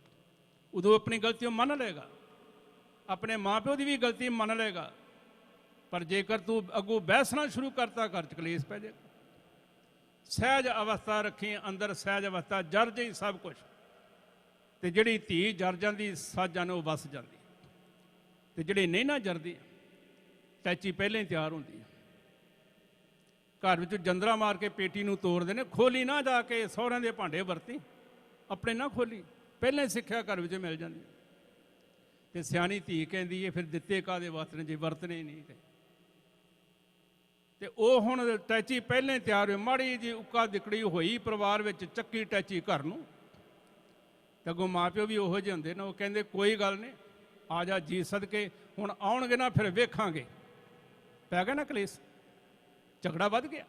[SPEAKER 1] ਉਦੋਂ ਆਪਣੀ ਗਲਤੀ ਉਹ ਮੰਨ ਲਏਗਾ, ਆਪਣੇ ਮਾਂ ਪਿਓ ਦੀ ਵੀ ਗਲਤੀ ਮੰਨ ਲਏਗਾ। ਪਰ ਜੇਕਰ ਤੂੰ ਅੱਗੋਂ ਬਹਿਸਣਾ ਸ਼ੁਰੂ ਕਰਤਾ ਘਰ 'ਚ ਕਲੇਸ਼ ਪੈ ਜਾਏਗਾ। ਸਹਿਜ ਅਵਸਥਾ ਰੱਖੀ ਅੰਦਰ, ਸਹਿਜ ਅਵਸਥਾ ਜਰ ਜਾਈ ਸਭ ਕੁਝ। ਤੇ ਜਿਹੜੀ ਧੀ ਜਰ ਜਾਂਦੀ ਸਾਜਾਂ ਨੂੰ ਵਸ ਜਾਂਦੀ, ਤੇ ਜਿਹੜੀ ਨਹੀਂ ਨਾ ਜਰਦੀ ਟੈਚੀ ਪਹਿਲਾਂ ਹੀ ਤਿਆਰ ਹੁੰਦੀ ਹੈ। ਘਰ ਵਿੱਚ ਜੰਦਰਾ ਮਾਰ ਕੇ ਪੇਟੀ ਨੂੰ ਤੋੜਦੇ ਨੇ, ਖੋਲੀ ਨਾ ਜਾ ਕੇ ਸਹੁਰਿਆਂ ਦੇ ਭਾਂਡੇ ਵਰਤੀ, ਆਪਣੇ ਨਾ ਖੋਲੀ, ਪਹਿਲਾਂ ਹੀ ਸਿੱਖਿਆ ਘਰ ਵਿੱਚ ਮਿਲ ਜਾਂਦੀ। ਤੇ ਸਿਆਣੀ ਧੀ ਕਹਿੰਦੀ ਹੈ ਫਿਰ ਦਿੱਤੇ ਕਾਹਦੇ ਵਾਸਤੇ ਜੇ ਵਰਤਣੇ ਨਹੀਂ ਤੇ। ਤੇ ਉਹ ਹੁਣ ਟੈਚੀ ਪਹਿਲਾਂ ਹੀ ਤਿਆਰ ਹੋਈ, ਮਾੜੀ ਜੀ ਉੱਕਾ ਦਿਕੜੀ ਹੋਈ ਪਰਿਵਾਰ ਵਿੱਚ, ਚੱਕੀ ਟੈਚੀ ਘਰ ਨੂੰ। ਤੇ ਅੱਗੋਂ ਮਾਂ ਪਿਓ ਵੀ ਉਹੋ ਜਿਹੇ ਹੁੰਦੇ ਨੇ, ਉਹ ਕਹਿੰਦੇ ਕੋਈ ਗੱਲ ਨਹੀਂ ਆ ਜਾ ਜੀ ਸਦਕੇ, ਹੁਣ ਆਉਣਗੇ ਨਾ ਫਿਰ ਵੇਖਾਂਗੇ। ਪੈ ਗਿਆ ਨਾ ਕਲੇਸ਼, ਝਗੜਾ ਵੱਧ ਗਿਆ।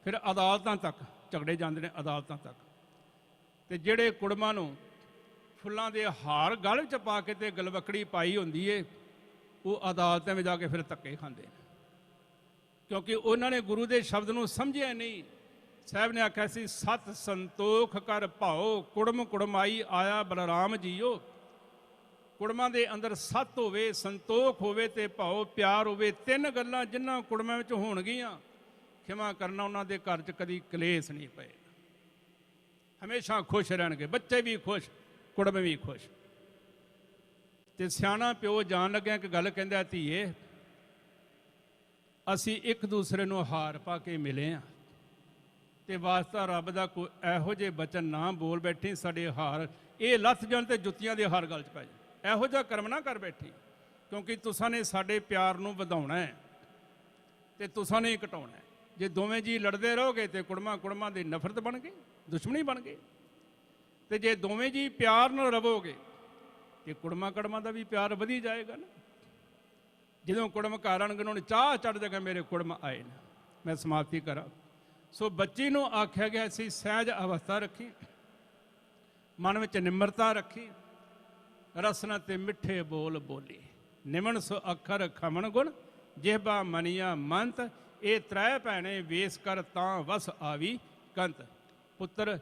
[SPEAKER 1] ਫਿਰ ਅਦਾਲਤਾਂ ਤੱਕ ਝਗੜੇ ਜਾਂਦੇ ਨੇ, ਅਦਾਲਤਾਂ ਤੱਕ। ਤੇ ਜਿਹੜੇ ਕੁੜਮਾਂ ਨੂੰ ਫੁੱਲਾਂ ਦੇ ਹਾਰ ਗਲ ਵਿੱਚ ਪਾ ਕੇ ਤੇ ਗਲਵਕੜੀ ਪਾਈ ਹੁੰਦੀ ਏ, ਉਹ ਅਦਾਲਤਾਂ ਵਿੱਚ ਜਾ ਕੇ ਫਿਰ ਧੱਕੇ ਖਾਂਦੇ ਨੇ, ਕਿਉਂਕਿ ਉਹਨਾਂ ਨੇ ਗੁਰੂ ਦੇ ਸ਼ਬਦ ਨੂੰ ਸਮਝਿਆ ਨਹੀਂ। ਸਾਹਿਬ ਨੇ ਆਖਿਆ ਸੀ ਸਤ ਸੰਤੋਖ ਕਰ ਭਾਓ, ਕੁੜਮ ਕੁੜਮਾਈ ਆਇਆ ਬਲਰਾਮ ਜੀਓ। ਕੁੜਮਾਂ ਦੇ ਅੰਦਰ ਸਤ ਹੋਵੇ, ਸੰਤੋਖ ਹੋਵੇ ਤੇ ਭਾਓ ਪਿਆਰ ਹੋਵੇ। 3 ਗੱਲਾਂ ਜਿਨ੍ਹਾਂ ਕੁੜਮਾਂ ਵਿੱਚ ਹੋਣਗੀਆਂ, ਖਿਮਾ ਕਰਨਾ ਉਹਨਾਂ ਦੇ ਘਰ 'ਚ ਕਦੀ ਕਲੇਸ਼ ਨਹੀਂ ਪਏ, ਹਮੇਸ਼ਾ ਖੁਸ਼ ਰਹਿਣਗੇ, ਬੱਚੇ ਵੀ ਖੁਸ਼, ਕੁੜਮ ਵੀ ਖੁਸ਼। ਤੇ ਸਿਆਣਾ ਪਿਓ ਜਾਣ ਲੱਗਿਆ ਇੱਕ ਗੱਲ ਕਹਿੰਦਾ, ਧੀਏ ਅਸੀਂ ਇੱਕ ਦੂਸਰੇ ਨੂੰ ਹਾਰ ਪਾ ਕੇ ਮਿਲੇ ਹਾਂ, ਤੇ ਵਾਸਤਾ ਰੱਬ ਦਾ ਕੋਈ ਇਹੋ ਜਿਹੇ ਬਚਨ ਨਾ ਬੋਲ ਬੈਠੀ ਸਾਡੇ ਹਾਰ ਇਹ ਲੱਥ ਜਾਣ ਤੇ ਜੁੱਤੀਆਂ ਦੇ ਹਾਰ ਗਲ 'ਚ ਪੈ ਜਾਣ। ਇਹੋ ਜਿਹਾ ਕਰਮ ਨਾ ਕਰ ਬੈਠੀ, ਕਿਉਂਕਿ ਤੁਸਾਂ ਨੇ ਸਾਡੇ ਪਿਆਰ ਨੂੰ ਵਧਾਉਣਾ ਹੈ ਤੇ ਤੁਸਾਂ ਨੇ ਘਟਾਉਣਾ ਹੈ। ਜੇ ਦੋਵੇਂ ਜੀ ਲੜਦੇ ਰਹੋਗੇ ਤੇ ਕੁੜਮਾਂ ਦੀ ਨਫ਼ਰਤ ਬਣ ਗਈ, ਦੁਸ਼ਮਣੀ ਬਣ ਗਈ। ਤੇ ਜੇ ਦੋਵੇਂ ਜੀ ਪਿਆਰ ਨਾਲ ਰਵੋਗੇ ਤੇ ਕੁੜਮਾਂ ਦਾ ਵੀ ਪਿਆਰ ਵਧੀ ਜਾਏਗਾ ਨਾ। ਜਦੋਂ ਕੁੜਮ ਘਰ ਆਉਣਗੇ ਉਹਨਾਂ ਨੂੰ ਚਾਹ ਚੜ੍ਹ ਜਾਏਗਾ ਮੇਰੇ ਕੁੜਮ ਆਏ ਨੇ। ਮੈਂ ਸਮਾਪਤੀ ਕਰਾਂ। ਸੋ ਬੱਚੀ ਨੂੰ ਆਖਿਆ ਗਿਆ ਸੀ ਸਹਿਜ ਅਵਸਥਾ ਰੱਖੀ, ਮਨ ਵਿੱਚ ਨਿਮਰਤਾ ਰੱਖੀ, ਰਸਨਾ ਤੇ ਮਿੱਠੇ ਬੋਲ ਬੋਲੀ। ਨਿਮਨ ਸੋ ਅੱਖਰ ਖਮਨ ਗੁਣ ਜਿਹਬਾ ਮਨੀਆ ਮੰਤ, ਇਹ ਤ੍ਰੈ ਭੈਣੇ ਵੇਸ ਕਰ ਤਾਂ ਵਸ ਆਵੀ ਕੰਤ। ਪੁੱਤਰ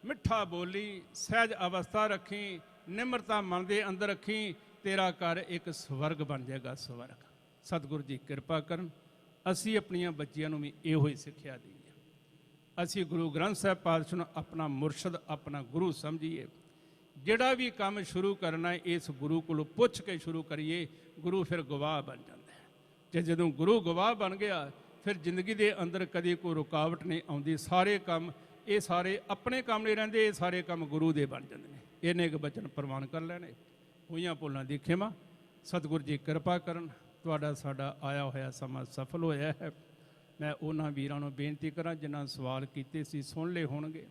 [SPEAKER 1] ਮਿੱਠਾ ਬੋਲੀ, ਸਹਿਜ ਅਵਸਥਾ ਰੱਖੀ, ਨਿਮਰਤਾ ਮਨ ਦੇ ਅੰਦਰ ਰੱਖੀ, ਤੇਰਾ ਘਰ ਇੱਕ ਸਵਰਗ ਬਣ ਜਾਏਗਾ, ਸਵਰਗ। ਸਤਿਗੁਰੂ ਜੀ ਕਿਰਪਾ ਕਰਨ, ਅਸੀਂ ਆਪਣੀਆਂ ਬੱਚੀਆਂ ਨੂੰ ਵੀ ਇਹੋ ਹੀ ਸਿੱਖਿਆ ਦਈਏ। ਅਸੀਂ ਗੁਰੂ ਗ੍ਰੰਥ ਸਾਹਿਬ ਪਾਤਸ਼ਾਹ ਨੂੰ ਆਪਣਾ ਮੁਰਸ਼ਦ, ਆਪਣਾ ਗੁਰੂ ਸਮਝੀਏ। ਜਿਹੜਾ ਵੀ ਕੰਮ ਸ਼ੁਰੂ ਕਰਨਾ ਹੈ ਇਸ ਗੁਰੂ ਕੋਲੋਂ ਪੁੱਛ ਕੇ ਸ਼ੁਰੂ ਕਰੀਏ। ਗੁਰੂ ਫਿਰ ਗਵਾਹ ਬਣ ਜਾਂਦਾ ਹੈ। ਜੇ ਜਦੋਂ ਗੁਰੂ ਗਵਾਹ ਬਣ ਗਿਆ ਫਿਰ ਜ਼ਿੰਦਗੀ ਦੇ ਅੰਦਰ ਕਦੀ ਕੋਈ ਰੁਕਾਵਟ ਨਹੀਂ ਆਉਂਦੀ। ਸਾਰੇ ਕੰਮ ਇਹ ਸਾਰੇ ਆਪਣੇ ਕੰਮ ਨਹੀਂ ਰਹਿੰਦੇ, ਇਹ ਸਾਰੇ ਕੰਮ ਗੁਰੂ ਦੇ ਬਣ ਜਾਂਦੇ ਨੇ। ਇਹਨੇ ਇੱਕ ਬਚਨ ਪ੍ਰਵਾਨ ਕਰ ਲੈਣੇ। ਹੋਈਆਂ ਭੁੱਲਾਂ ਦੀ ਖਿਮਾ। ਸਤਿਗੁਰੂ ਜੀ ਕਿਰਪਾ ਕਰਨ, ਤੁਹਾਡਾ ਸਾਡਾ ਆਇਆ ਹੋਇਆ ਸਮਾਂ ਸਫਲ ਹੋਇਆ ਹੈ। ਮੈਂ ਉਹਨਾਂ ਵੀਰਾਂ ਨੂੰ ਬੇਨਤੀ ਕਰਾਂ ਜਿਨ੍ਹਾਂ ਸਵਾਲ ਕੀਤੇ ਸੀ, ਸੁਣ ਲਏ ਹੋਣਗੇ।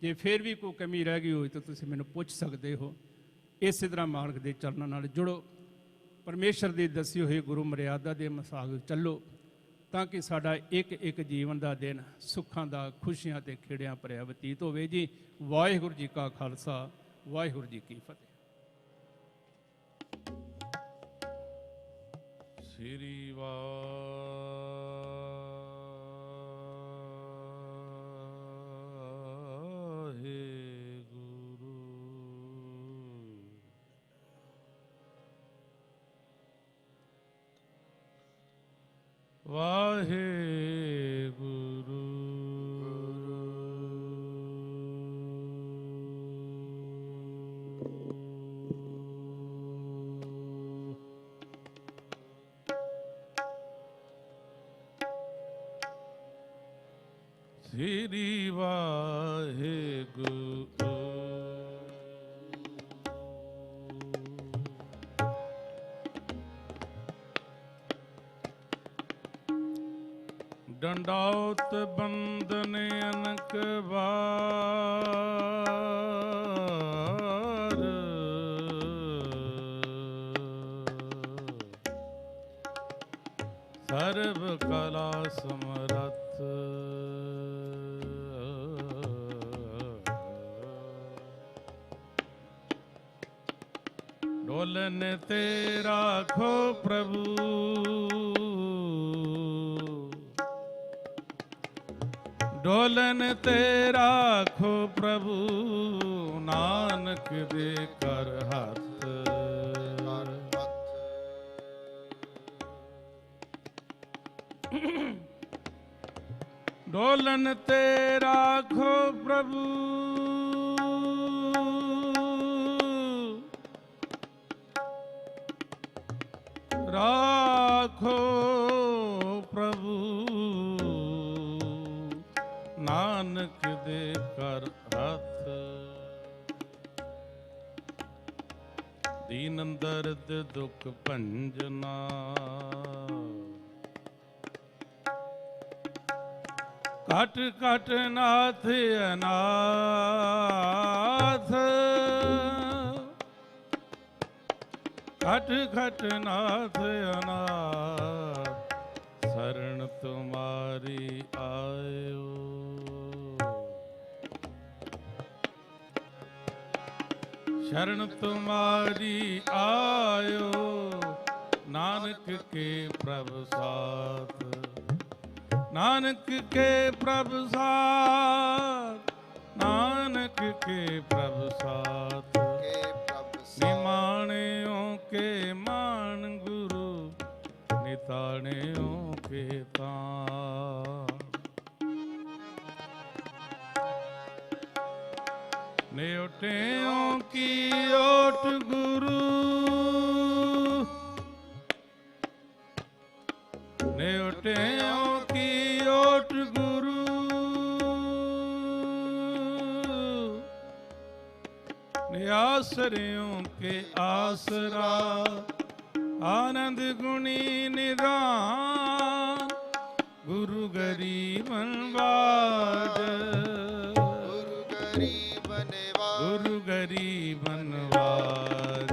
[SPEAKER 1] ਜੇ ਫਿਰ ਵੀ ਕੋਈ ਕਮੀ ਰਹਿ ਗਈ ਹੋਈ ਤਾਂ ਤੁਸੀਂ ਮੈਨੂੰ ਪੁੱਛ ਸਕਦੇ ਹੋ। ਇਸੇ ਤਰ੍ਹਾਂ ਮਾਰਗ ਦੇ ਚਰਨਾਂ ਨਾਲ ਜੁੜੋ, ਪਰਮੇਸ਼ਰ ਦੀ ਦੱਸੀ ਹੋਈ ਗੁਰੂ ਮਰਿਆਦਾ ਦੇ ਮੁਤਾਬਿਕ ਚੱਲੋ, ਤਾਂ ਕਿ ਸਾਡਾ ਇੱਕ ਇੱਕ ਜੀਵਨ ਦਾ ਦਿਨ ਸੁੱਖਾਂ ਦਾ, ਖੁਸ਼ੀਆਂ ਤੇ ਖੇੜਿਆਂ ਭਰਿਆ ਬਤੀਤ ਹੋਵੇ ਜੀ। ਵਾਹਿਗੁਰੂ ਜੀ ਕਾ ਖਾਲਸਾ, ਵਾਹਿਗੁਰੂ ਜੀ ਕੀ ਫਤਿਹ।
[SPEAKER 2] ਸ੍ਰੀ ਵਾਹਿਗੁਰੂ। ਸ੍ਰੀ ਵਾਹਿਗੁਰੂ। ਡੰਡੌਤ ਬੰਦਨ ਅਨਕ ਵਾਰ, ਸਰਬ ਕਲਾ ਸਮਰੱਥ, ਡੋਲਨ ਤੇ ਰਾਖੋ ਪ੍ਰਭੂ, ਡੋਲਨ ਤੇ ਰਾਖੋ ਪ੍ਰਭੂ, ਨਾਨਕ ਦੇ ਕਰ ਹੱਥ। ਡੋਲਨ ਤੇ ਰਾਖੋ ਪ੍ਰਭੂ, ਰਾਖੋ ਪ੍ਰਭੂ, ਨਾਨਕ ਦੇ ਕਰ ਹੱਥ। ਦੀਨ ਦਰਦ ਦੁਖ ਭੰਜਨਾ, ਘਟ ਘਟ ਨਾਥ ਅਨਾਥ, ਘਟ ਘਟ ਨਾਥ ਅਨਾਥ, शरण तुम्हारी आयो। शरण तुम्हारी आयो, नानक के प्रभु साथ, नानक के प्रभु साथ, नानक के प्रभु साथ। निमाणियों के मान गुरु, निताणियों के तान। नेवटियों की ओट गुरु, नेवटियों की ओट गुरु, निआसरियों के आसरा, आनंद गुणी निदान, गुरु गरीबन वाज, गुरु गरीबन वाज,